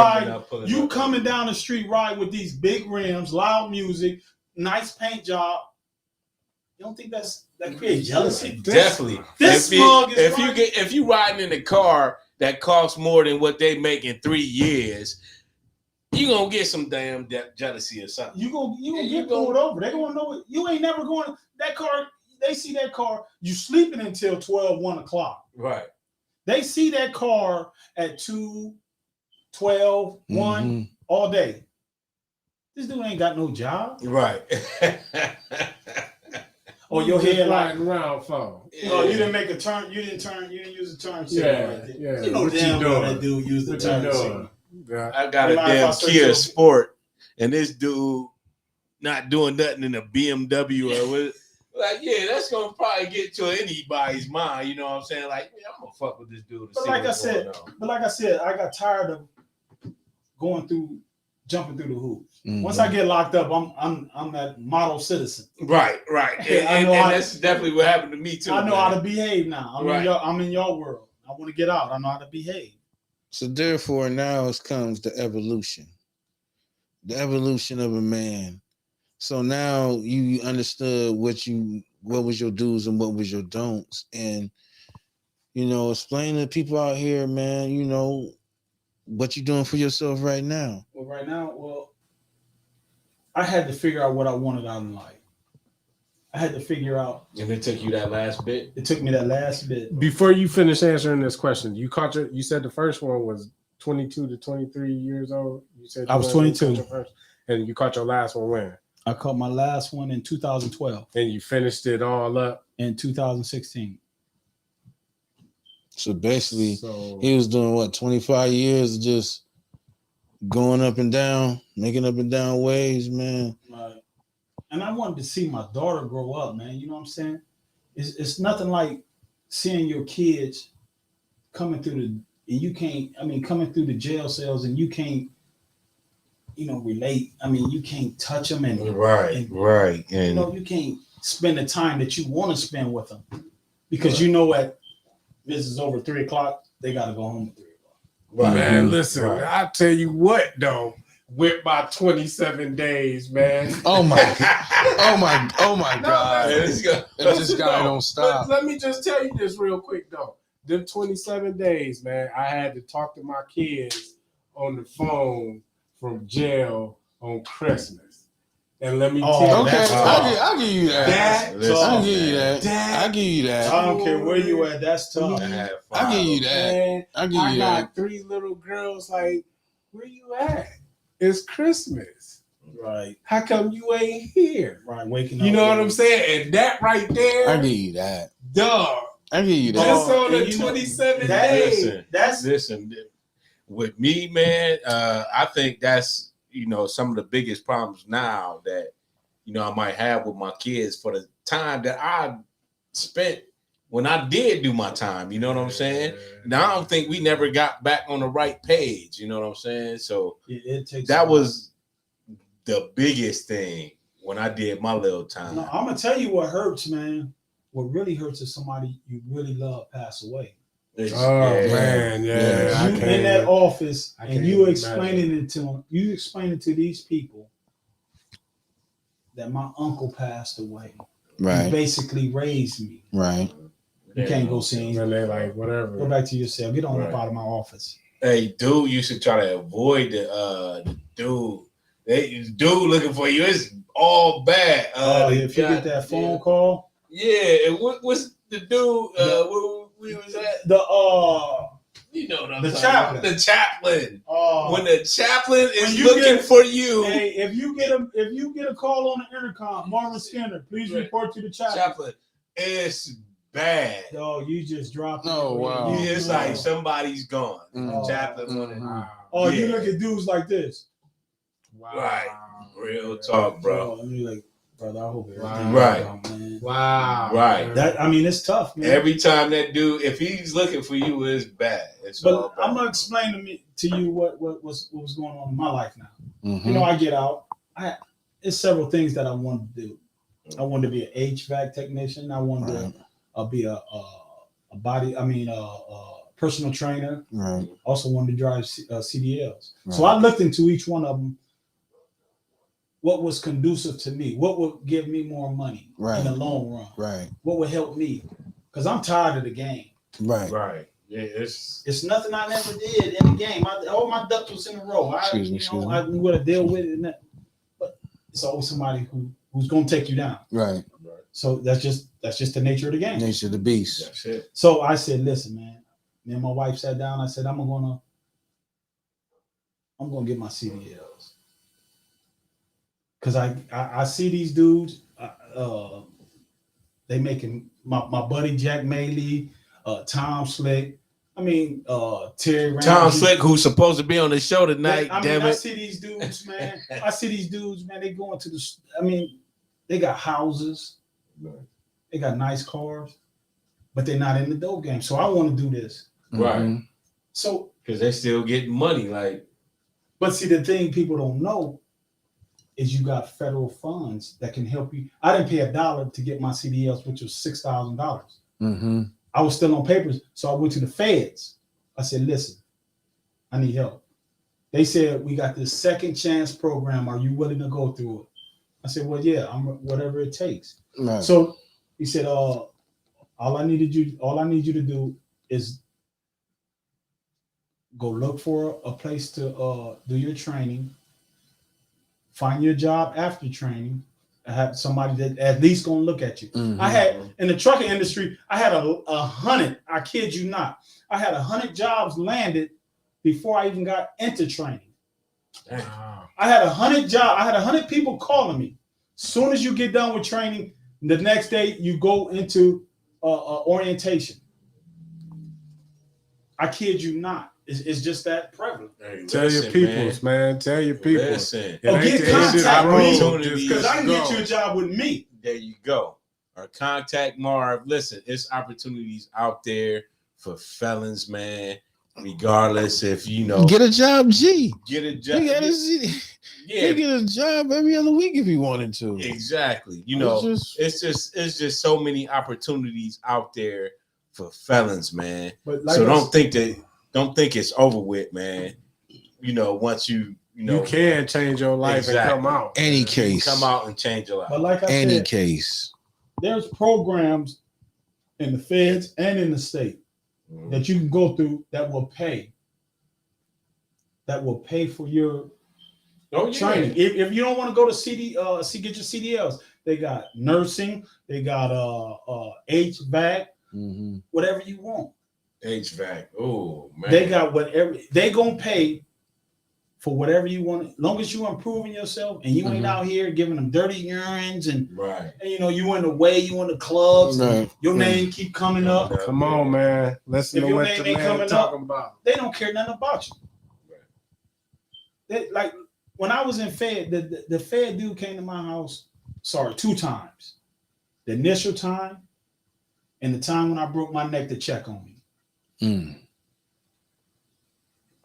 coming down the street, ride with these big rims, loud music, nice paint job. You don't think that creates jealousy? Definitely. If you riding in a car that costs more than what they make in 3 years, you gonna get some damn jealousy or something. You gonna get pulled over. They gonna know it. You ain't never going that car. They see that car. You sleeping until 12, 1 o'clock. Right. They see that car at 2, 12, 1 all day. This dude ain't got no job. Right. Or your head riding around for. Oh, you didn't make a turn. You didn't use the turn signal. Yeah. You know damn well that dude used the turn signal. Yeah. I got a damn Kia Sport, and this dude not doing nothing in a BMW or what. Like, yeah, that's gonna probably get to anybody's mind. You know what I'm saying? Like, yeah, I'm gonna fuck with this dude. But like I said, I got tired of jumping through the hoops. Once I get locked up, I'm that model citizen. Right. And that's definitely what happened to me too. I know how to behave now. I'm in your world. I want to get out. I know how to behave. So therefore, now comes the evolution of a man. So now you understood what was your do's and what was your don'ts, and explain to people out here, man. What you doing for yourself right now? Well, I had to figure out what I wanted out in life. I had to figure out. And it took you that last bit? It took me that last bit. Before you finish answering this question, you said the first one was 22 to 23 years old. You said I was 22. And you caught your last one when? I caught my last one in 2012. And you finished it all up? In 2016. So basically, he was doing what, 25 years of just going up and down, making up and down waves, man. Right. And I wanted to see my daughter grow up, man. You know what I'm saying? It's nothing like seeing your kids coming through coming through the jail cells, and you can't, relate. I mean, you can't touch them right. And you can't spend the time that you want to spend with them because this is over 3 o'clock. They got to go home at 3 o'clock. Right. Man, listen, I tell you what, though, with my 27 days, man. Oh my God. This guy don't stop. But let me just tell you this real quick, though. Them 27 days, man, I had to talk to my kids on the phone from jail on Christmas. And let me tell you. Okay, I'll give you that. I'll give you that. I don't care where you at. That's tough. I'll give you that. I got 3 little girls like, where you at? It's Christmas. Right. How come you ain't here? Right. Waking up. You know what I'm saying? And that right there. I'll give you that. Dog. I'll give you that. Just on the 27 days. Listen, with me, man, I think that's, some of the biggest problems now that, I might have with my kids for the time that I spent when I did do my time. You know what I'm saying? Now I don't think we never got back on the right page. You know what I'm saying? So that was the biggest thing when I did my little time. No, I'm going to tell you what hurts, man. What really hurts is somebody you really love pass away. Man, yeah. You in that office and you explaining it to them. You explaining to these people that my uncle passed away. Right. He basically raised me. Right. You can't go see him. And they like, whatever. Go back to your cell. Get on up out of my office. Hey, dude, you should try to avoid the dude. Dude looking for you. It's all bad. If you get that phone call. Yeah, and what's the dude? Where we was at? You know what I'm the talking chaplain. About. The chaplain. When the chaplain is looking get, for you. Hey, if you get a call on the intercom, Marlon Skinner, please report to the chaplain. It's bad. Oh, you just dropped it. Oh, wow. It's like somebody's gone. Chaplain. You look at dudes like this. Wow. Right. Real talk, bro. And you're like, brother, I hope everything right. out, man. Wow. Right. It's tough, man. Every time that dude, if he's looking for you, it's bad. But I'm gonna explain to you what was going on in my life now. You know, I get out. It's several things that I wanted to do. I wanted to be an HVAC technician. I wanted to be a personal trainer. Right. Also wanted to drive CDLs. Right. So I looked into each one of them. What was conducive to me? What would give me more money in the long run? Right. What would help me? Because I'm tired of the game. Right. Right. Yeah, it's nothing I never did in the game. All my ducks was in a row. I knew what to deal with it, but it's always somebody who's going to take you down. Right. So that's just the nature of the game. Nature of the beast. That's it. So I said, listen, man. Me and my wife sat down. I said, I'm gonna get my CDLs. Cause I see these dudes, they making my buddy Jack Maley, Tom Slick. Terry Ramsey. Tom Slick, who's supposed to be on the show tonight. I see these dudes, man. They going to they got houses, they got nice cars, but they're not in the dope game. So I want to do this, right? So because they're still getting money, But see, the thing people don't know is you got federal funds that can help you. I didn't pay $1 to get my CDLs, which was $6,000. I was still on papers, so I went to the feds. I said, listen, I need help. They said, we got this second chance program. Are you willing to go through it? I said, well, yeah, whatever it takes. Right. So he said, all I need you to do is go look for a place to do your training. Find your job after training. I have somebody that at least gonna look at you. I had in the trucking industry, I had 100. I kid you not. I had 100 jobs landed before I even got into training. Wow. I had 100 jobs. I had 100 people calling me. Soon as you get done with training, the next day you go into orientation. I kid you not. It's just that prevalent. Hey, Tell your peoples, man. Tell your people. Listen. Get contact me because I can get you a job with me. There you go. Or contact Marv. Listen, it's opportunities out there for felons, man. Regardless if get a job, G. Get a job. You get a job every other week if you wanted to. Exactly. It's just so many opportunities out there for felons, man. But don't think it's over with, man. Once you can change your life and come out. Any case. Come out and change your life. But like I said, case. There's programs in the feds and in the state that you can go through that will pay for your training. If you don't want to go to get your CDLs, they got nursing, they got HVAC, whatever you want. HVAC. Oh man. They got whatever they gonna pay for whatever you want, as long as you're improving yourself and you ain't out here giving them dirty urines and you in the way, you in the clubs, your name keep coming up. Come on, man. Listen to what the man talking about. They don't care nothing about you. They, like when I was in Fed, the Fed dude came to my house, 2 times. The initial time and the time when I broke my neck to check on me.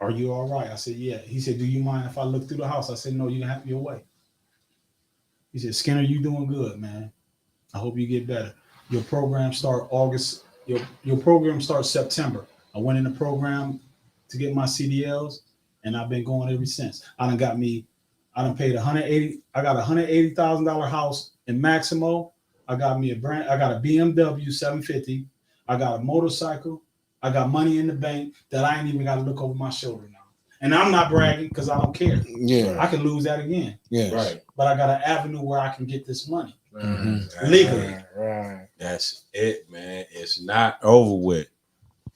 Are you all right? I said, yeah. He said, do you mind if I look through the house? I said, no, you can have your way. He said, Skinner, you doing good, man. I hope you get better. Your program start August. Your program starts September. I went in the program to get my CDLs, and I've been going ever since. I done paid $180,000. I got a $180,000 house in Maximo. I got a BMW 750. I got a motorcycle. I got money in the bank that I ain't even got to look over my shoulder now. And I'm not bragging because I don't care. Yeah. I can lose that again. Yeah. Right. But I got an avenue where I can get this money. Mm-hmm. Legally. Right. That's it, man. It's not over with.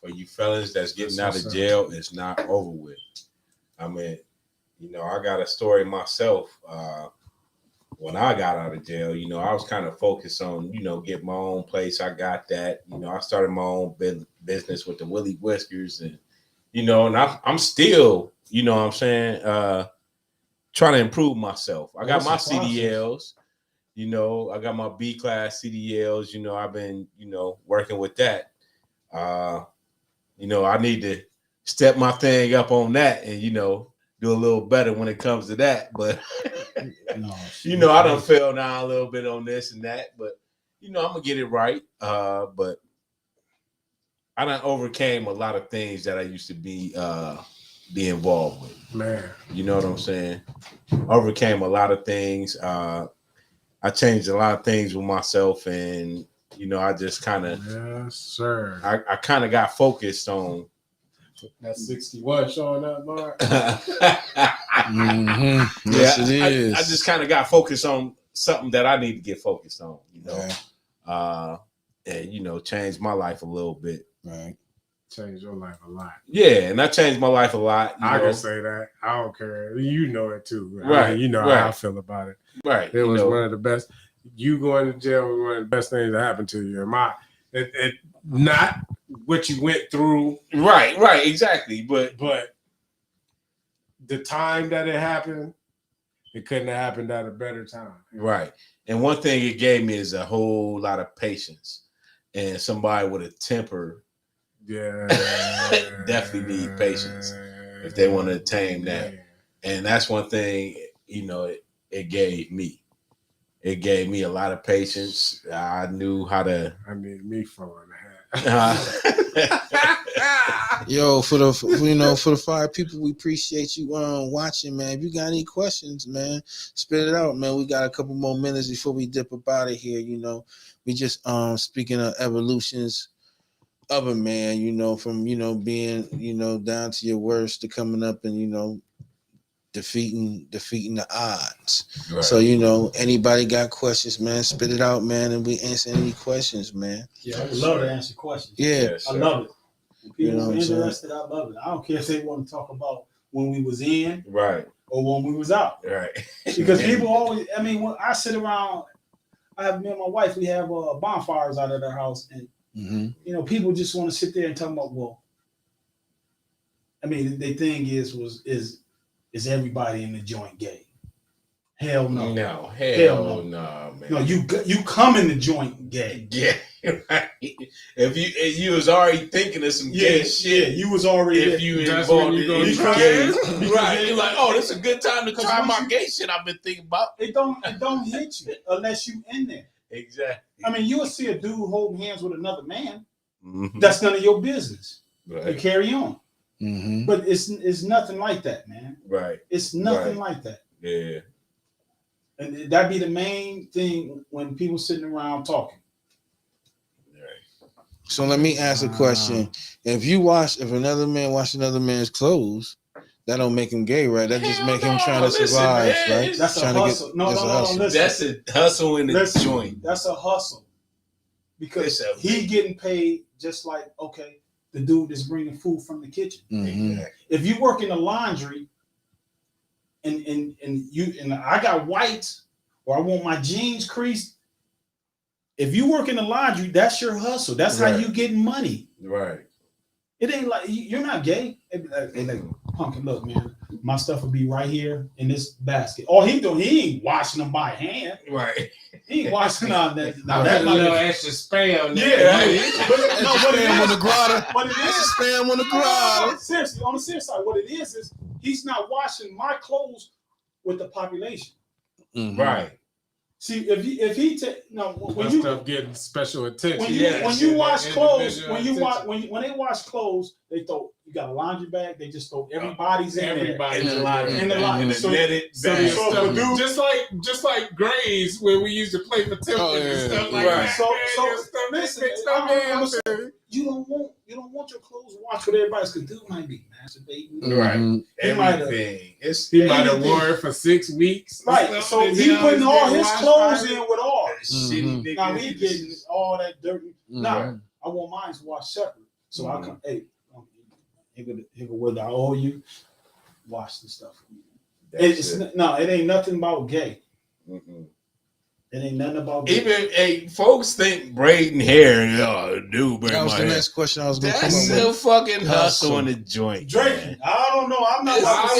For you fellas that's getting out of jail, it's not over with. I mean, you know, I got a story myself. When I got out of jail, you know, I was kind of focused on, you know, get my own place. I got that. You know, I started my own business with the Willie Whiskers, and you know, and I'm still, you know what I'm saying, trying to improve myself. I got my CDLs, you know, I got my B class CDLs, you know, I've been, you know, working with that. You know, I need to step my thing up on that and, you know, do a little better when it comes to that. But, you know, I done fell down a little bit on this and that. But, you know, I'm going to get it right. But I done overcame a lot of things that I used to be involved with. Man. You know what I'm saying? Overcame a lot of things. I changed a lot of things with myself, and you know, I just kind of, yes, sir. I kind of got focused on that 61 showing up, Mark. Mm-hmm. Yes, it is. I just kind of got focused on something that I need to get focused on, you know, right. And you know, change my life a little bit. Right. Changed your life a lot. Yeah, and I changed my life a lot. I can say that. I don't care. You know it too. Right. I mean, you know how I feel about it. Right. It was one of the best. You going to jail was one of the best things that happened to you. It not what you went through. Right, exactly. But the time that it happened, it couldn't have happened at a better time. Right. And one thing it gave me is a whole lot of patience. And somebody with a temper definitely need patience if they want to tame that. And that's one thing, you know, it gave me. It gave me a lot of patience. I knew how to. I need me 4.5. Yo, for the 5 people, we appreciate you watching, man. If you got any questions, man, spit it out, man. We got a couple more minutes before we dip up out of here. You know, we just speaking of evolutions of a man, you know, from, you know, being, you know, down to your worst to coming up and, you know, defeating the odds. Right. So, you know, anybody got questions, man, spit it out, man, and we answer any questions, man. Yeah, I would love to answer questions. Yeah. Yes, I love it. When people are interested, I love it. I don't care if they want to talk about when we was in or when we was out. Right. Because people always, I mean, when I sit around, me and my wife, we have bonfires out at our house, and you know, people just want to sit there and talk about, well, I mean, the thing is everybody in the joint gay? Hell no. No, hell no, man. No, you come in the joint gay. Yeah, right. If you was already thinking of some gay shit, you was already. If you involved in gay, right? You're like, oh, this is a good time to try my gay shit I've been thinking about. It don't hit you unless you in there. Exactly. I mean, you'll see a dude holding hands with another man. Mm-hmm. That's none of your business. Right. You carry on. Mm-hmm. But it's nothing like that, man. Right. It's nothing like that. Yeah. And that'd be the main thing when people sitting around talking. Right. So let me ask a question. If another man wash another man's clothes, that don't make him gay, right? That just make him trying to survive, right? That's a hustle. No, listen. That's a hustle in the joint. That's a hustle. Because he getting paid just like, okay, the dude that's bringing food from the kitchen. Mm-hmm. If you work in the laundry and I got whites or I want my jeans creased, if you work in the laundry, that's your hustle. That's how you get money. Right. It ain't like you're not gay. Hey, like, Punkin, look, man, my stuff will be right here in this basket. All he ain't washing them by hand. Right. He ain't washing on that. Now that little extra spam. Spam on the grotto. What it is, spam on the grotto. Seriously, on the serious side, what it is he's not washing my clothes with the population. Mm-hmm. Right. See, if he when you stuff getting special attention. When you wash clothes, when they wash clothes, they throw. You got a laundry bag. They just throw everybody's in there. In the laundry. So just like Grays, where we used to play for Tilton and stuff like that. listen, you don't want your clothes washed with everybody's because dude might be masturbating. Right. Everything. He might have worn it for 6 weeks. Right. So he putting all his clothes in with ours. Shitty nigga. Now we getting all that dirty. Now I want mine to wash separate. So I come, hey, here go what I owe you. Wash the stuff for me. It ain't nothing about gay. It ain't nothing about gay. Even folks think braiding hair, dude. That was the next question I was going to come up with. That's a fucking hustle on the joint. Drinking. I don't know. I'm not about to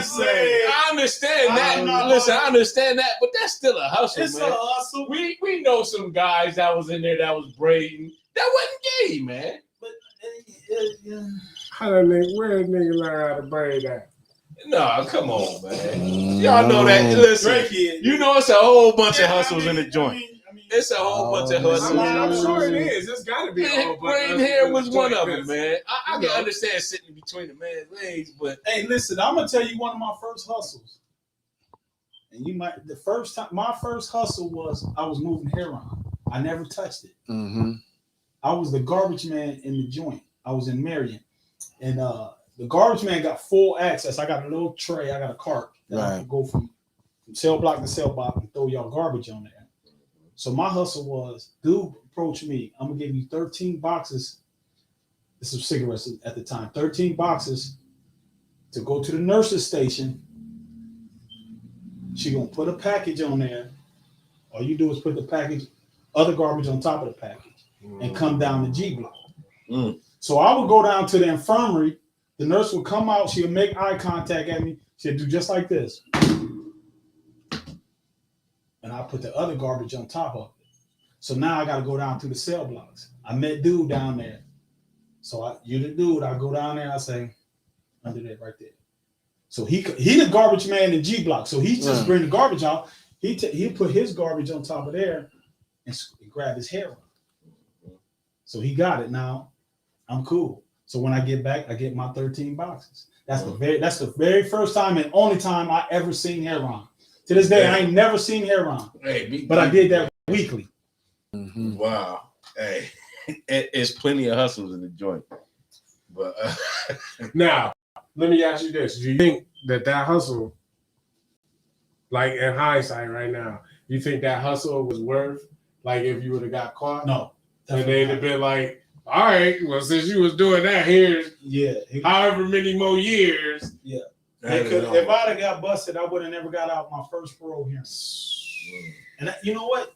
say. I understand that. Listen, I understand that, but that's still a hustle, it's man. A hustle. We know some guys that was in there that was braiding. That wasn't gay, man. But how the nigga, where the nigga learn how to braid that? No, come on, man. Y'all know that. Listen, you know it's a whole bunch of hustles in the joint. It's a whole bunch of hustles. I'm sure it is. It's got to be a whole bunch. Braiding hair was one of them, man. I can understand sitting between the man's legs, but hey, listen, I'm gonna tell you one of my first hustles. And my first hustle was I was moving hair on. I never touched it. I was the garbage man in the joint. I was in Marion, and the garbage man got full access. I got a little tray. I got a cart that I could go from cell block to cell block and throw y'all garbage on there. So my hustle was, dude approached me. I'm gonna give you 13 boxes. This was cigarettes at the time. 13 boxes to go to the nurse's station. She gonna put a package on there. All you do is put the other garbage on top of the package, and come down the G block. So I would go down to the infirmary. The nurse would come out. She'll make eye contact at me. She'll do just like this. And I put the other garbage on top of it. So now I got to go down to the cell blocks. I met dude down there. So you the dude. I go down there. I say, under that right there. So he the garbage man in G block. So he just bring the garbage out. He put his garbage on top of there and grab his hair on. So he got it now. I'm cool. So when I get back, I get my 13 boxes. That's the very first time and only time I ever seen hair on. To this day, I ain't never seen hair on. But I did that weekly. Wow. Hey, it's plenty of hustles in the joint. But now, let me ask you this: do you think that hustle, like in hindsight, right now, you think that hustle was worth, like, if you would have got caught? No. And they'd have been like, all right, well, since you was doing that here, however many more years. Yeah. If I'd have got busted, I would have never got out my first parole hearing. And you know what?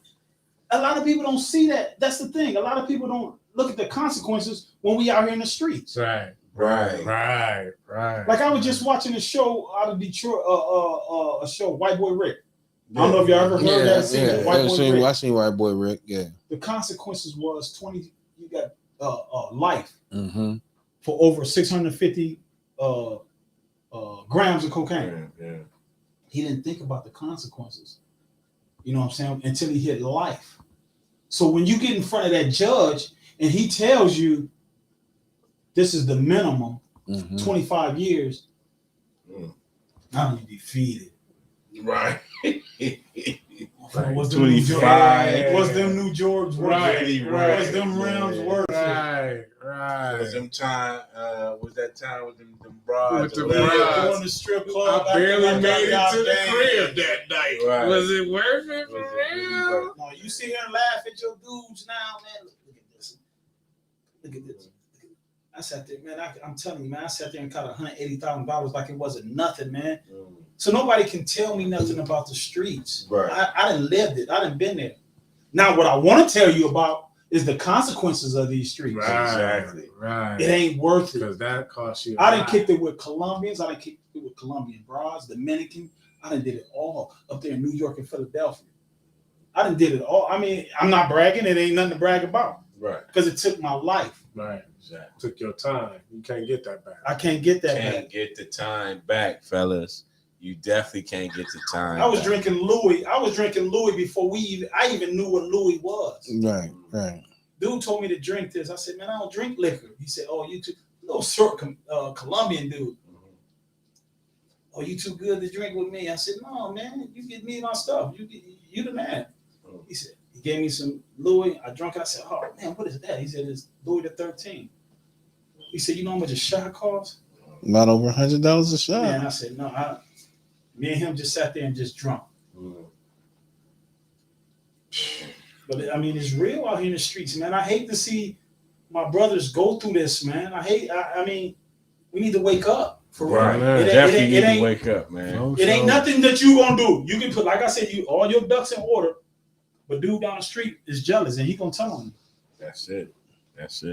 A lot of people don't see that. That's the thing. A lot of people don't look at the consequences when we out here in the streets. Right. Like I was just watching a show out of Detroit, a show, White Boy Rick. I don't know if you ever heard that. I seen White Boy Rick. Yeah. The consequences was 20. You got life for over 650 grams of cocaine. Yeah. He didn't think about the consequences. You know what I'm saying? Until he hit life. So when you get in front of that judge and he tells you this is the minimum, 25 years, now you defeated. Right. Was 25. Was them New George worth it? Was them rounds worth it? Right. Was them time? Was that time with them broads? With the broads. Going to strip club. I barely made it to the crib that night. Right. Was it worth it for real? No, you sit here and laugh at your dudes now, man. Look at this. Look at this. I sat there, man. I'm telling you, man. I sat there and caught $180,000 like it wasn't nothing, man. So nobody can tell me nothing about the streets. Right. I done lived it. I done been there. Now, what I want to tell you about is the consequences of these streets. Exactly. Right. It ain't worth it. Because that costs you. I done kicked it with Colombians. I done kicked it with Colombian broads, Dominican. I done did it all up there in New York and Philadelphia. I done did it all. I mean, I'm not bragging. It ain't nothing to brag about. Right. Because it took my life. Right. Exactly. Took your time. You can't get that back. I can't get that back. Can't get the time back, fellas. You definitely can't get the time. I was back. drinking Louis before I even knew what Louis was. Right. Dude told me to drink this. I said, man, I don't drink liquor. He said, oh, you too, little short Colombian dude. Oh, you too good to drink with me? I said, no, man, you get me my stuff. You the man. He said, he gave me some Louis. I drank it. I said, "Oh man, what is that?" He said, "It's Louis the 13." He said, "You know how much a shot costs?" Not over $100 a shot. Man, I said, "No." Me and him just sat there and just drunk. But I mean, it's real out here in the streets, man. I hate to see my brothers go through this, man. I mean, we need to wake up for real. Right, definitely need to wake up, man. It ain't nothing that you gonna do. You can put, like I said, all your ducks in order. But dude down the street is jealous, and he gonna tell on you. That's it.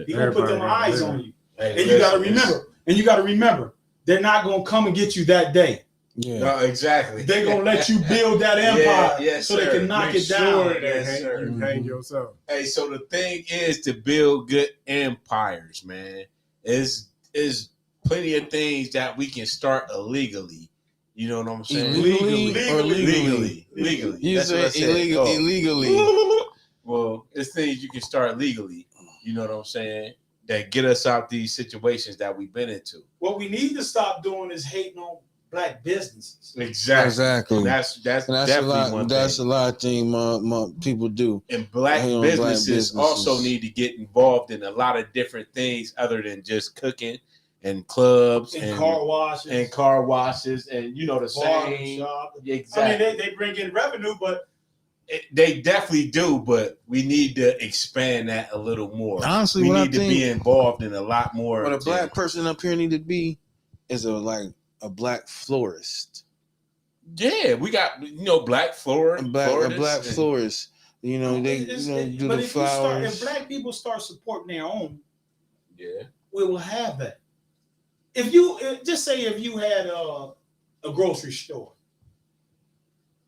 He gonna put them eyes on you, Hey, and you gotta remember. They're not gonna come and get you that day. Yeah, no, exactly. They're gonna let you build that empire, yes, so they can knock it down. You hang yourself. Hey, so the thing is to build good empires, man. Is plenty of things that we can start illegally. You know what I'm saying? Legally. You That's what I said said. illegally. Well, it's things you can start legally. You know what I'm saying? That get us out these situations that we've been into. What we need to stop doing is hating on black businesses. Exactly. That's a definitely lot. one That's thing. a lot of things my people do. And black Hate on businesses black businesses. also need to get involved in a lot of different things other than just cooking and clubs And car washes. And you know the same. Exactly. I mean, they bring in revenue, but They definitely do, but we need to expand that a little more. Honestly, we what need to be involved in a lot more. What a black person up here need to be is a black florist. Yeah, we got black florist. A black florist. You know, they do but the flowers. If black people start supporting their own, yeah, we will have that. If you just say if you had a grocery store,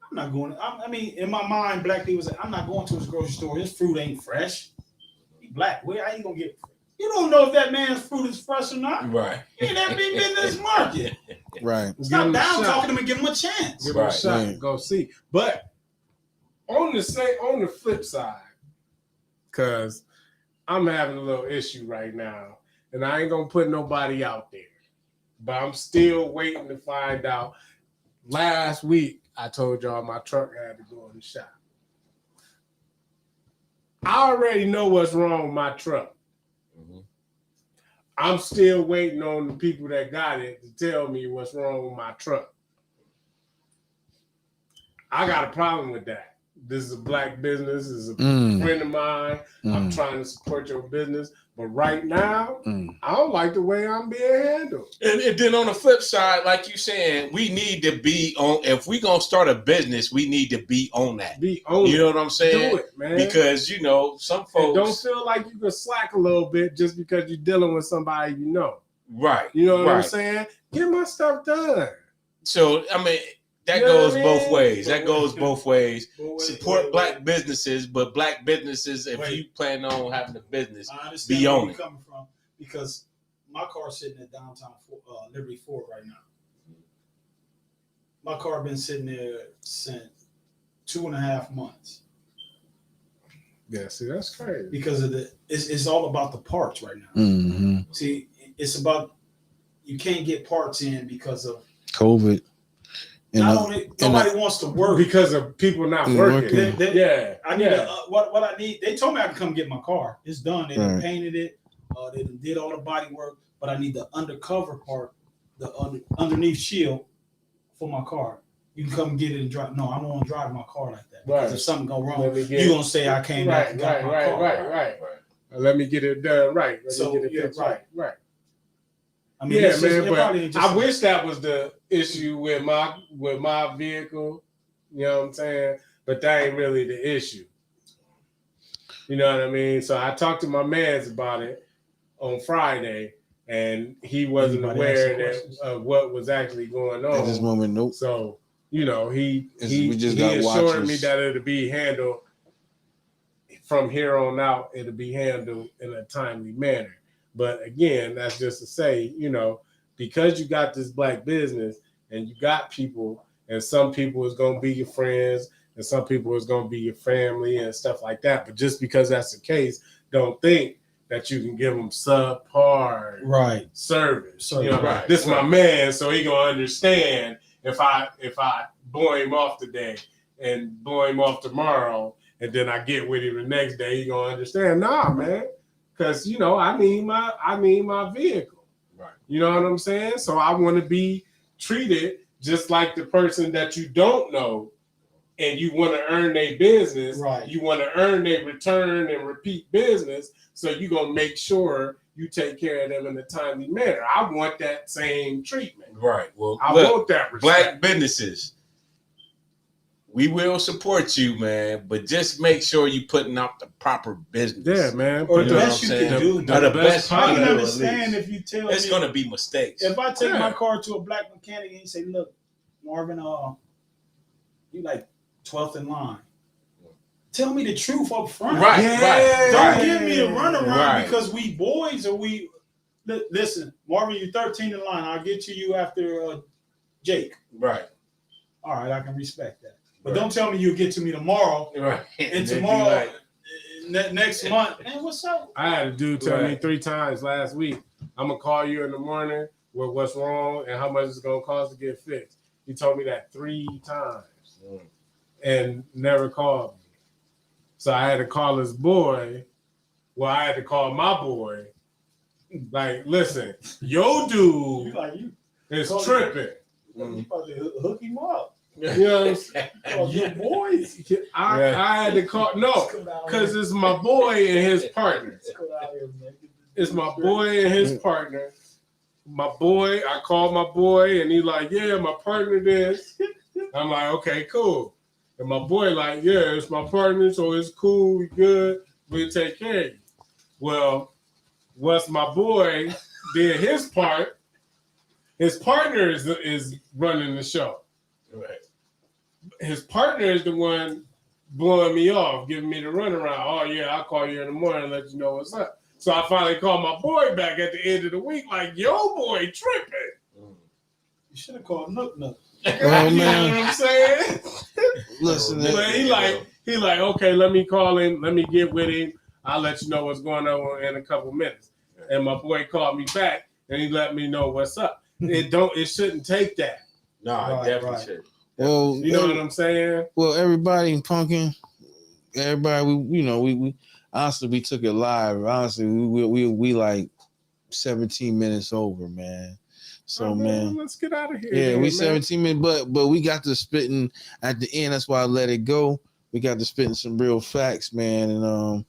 I'm not going. I mean, in my mind, black people say, "I'm not going to his grocery store. His fruit ain't fresh. He black. Where are you gonna get it? You don't know if that man's fruit is fresh or not. Right. He ain't never been in this market. Right. Stop down talking to him and give him a chance. Give him a shot and go see. But on the flip side, because I'm having a little issue right now, and I ain't gonna put nobody out there, but I'm still waiting to find out. Last week, I told y'all my truck had to go in the shop. I already know what's wrong with my truck. Mm-hmm. I'm still waiting on the people that got it to tell me what's wrong with my truck. I got a problem with that. This is a black business. This is a friend of mine. I'm trying to support your business. But right now, I don't like the way I'm being handled. And then on the flip side, like you saying, we need to be on. If we gonna start a business, we need to be on that. Be on. You know what I'm saying? Do it, man. Because some folks and don't feel like you can slack a little bit just because you're dealing with somebody you know. Right. You know what I'm saying? Get my stuff done. So I mean. That goes both ways. That goes both ways. Support black businesses, but black businesses, if you plan on having a business, be on it. Coming from, because my car's sitting at downtown Liberty Ford right now. My car been sitting there since 2.5 months. Yeah, see, that's crazy. Because of it's all about the parts right now. Mm-hmm. See, it's about you can't get parts in because of COVID. Nobody wants to work because of people not working. I need what I need. They told me I can come get my car. It's done. They painted it. They did all the body work, but I need the undercover part, the underneath shield for my car. You can come get it and drive. No, I don't want to drive my car like that. Because if something go wrong, you're gonna say I came back and got my car. Right. Let me get it done right. Right. I mean, man, but I wish that was the issue with my vehicle. You know what I'm saying? But that ain't really the issue. You know what I mean? So I talked to my mans about it on Friday, and he wasn't aware of what was actually going on. At this moment, nope. So, he assured me that it'll be handled from here on out. It'll be handled in a timely manner. But again, that's just to say, because you got this black business and you got people, and some people is going to be your friends and some people is going to be your family and stuff like that. But just because that's the case, don't think that you can give them subpar service. This is my man, so he going to understand if I blow him off today and blow him off tomorrow and then I get with him the next day, he gonna understand. Nah, man, because you know I need my vehicle. Right. You know what I'm saying? So I want to be treated just like the person that you don't know, and you want to earn their business. Right. You want to earn their return and repeat business. So you're gonna make sure you take care of them in a timely manner. I want that same treatment. Right. Well, I look, want that respect. Black businesses, we will support you, man, but just make sure you putting out the proper business. Yeah, man. Or Put the the, best you can do. The best I can you do, at understand least. if you tell It's me. gonna be mistakes. If I take Yeah. my car to a black mechanic and he say, "Look, Marvin, you like 12th in line." Tell me the truth up front. Right, Yeah. Don't right. give me a runaround Right. because we boys or we. Listen, Marvin, you're 13 in line. I'll get to you after Jake. Right. All right, I can respect that. But Right. don't tell me you'll get to me tomorrow. Right. And then tomorrow, be next month, man, what's up? I had a dude tell me Right. 3 times last week, I'm gonna call you in the morning with what's wrong and how much it's gonna cost to get fixed. He told me that 3 times and never called me. So I had to call his boy. Well, I had to call my boy. Like, listen, your dude is tripping. You about to hook him up. You know what I'm saying? Oh, your boys. I had to call because it's my boy and his partner. It's my boy and his partner. My boy, I called my boy and he like, yeah, my partner this. I'm like, okay, cool. And my boy like, yeah, it's my partner, so it's cool, we good, we'll take care of you. Well, once my boy did his part, his partner is running the show. Right. His partner is the one blowing me off, giving me the runaround. Oh yeah, I'll call you in the morning and let you know what's up. So I finally called my boy back at the end of the week, like, yo, boy, tripping. You should have called Nook. Oh, You man. know what I'm saying? Listen, But he like, okay, let me call him, let me get with him. I'll let you know what's going on in a couple minutes. And my boy called me back and he let me know what's up. It shouldn't take that. No, I definitely should. well, You know what I'm saying? well, everybody in punking, everybody, we honestly we took it live. Honestly, we like 17 minutes over, man. So man, let's get out of here. yeah, man, we man. 17 minutes, but we got to spitting at the end. That's why I let it go. We got to spitting some real facts, man. And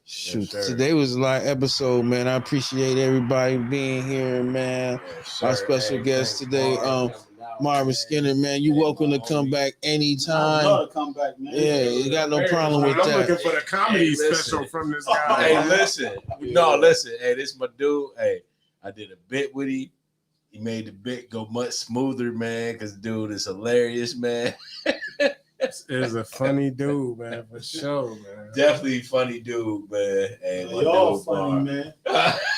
shoot, Yes, today was a live episode, man. I appreciate everybody being here, man. Yes, Our sir. special Hey, guest thanks, today, Marv. Marvin Skinner, man. You welcome to come back I anytime. love to come back, man. Yeah, you got no problem with I'm that. looking for the comedy Hey, listen. special from this guy. Hey, listen. No, listen. Hey, this my dude. Hey, I did a bit with him. He made the bit go much smoother, man, because dude is hilarious, man. Is a funny dude, man, for sure, man. Definitely funny dude, man. Hey, my Y'all dude, funny, Marv. man.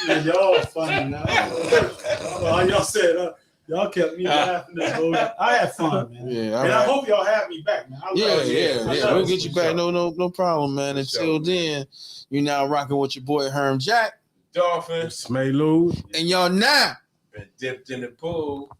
Yeah, y'all funny, man. Y'all said, y'all kept me laughing this whole time. I had fun, man. Yeah, all And I right. hope y'all have me back, man. I love Yeah, it. I yeah. love We'll it. get you back. No problem, man. For Until sure, then, you're now rocking with your boy Herm Jack, Dolphin Smay Lou. and y'all now been dipped in the pool.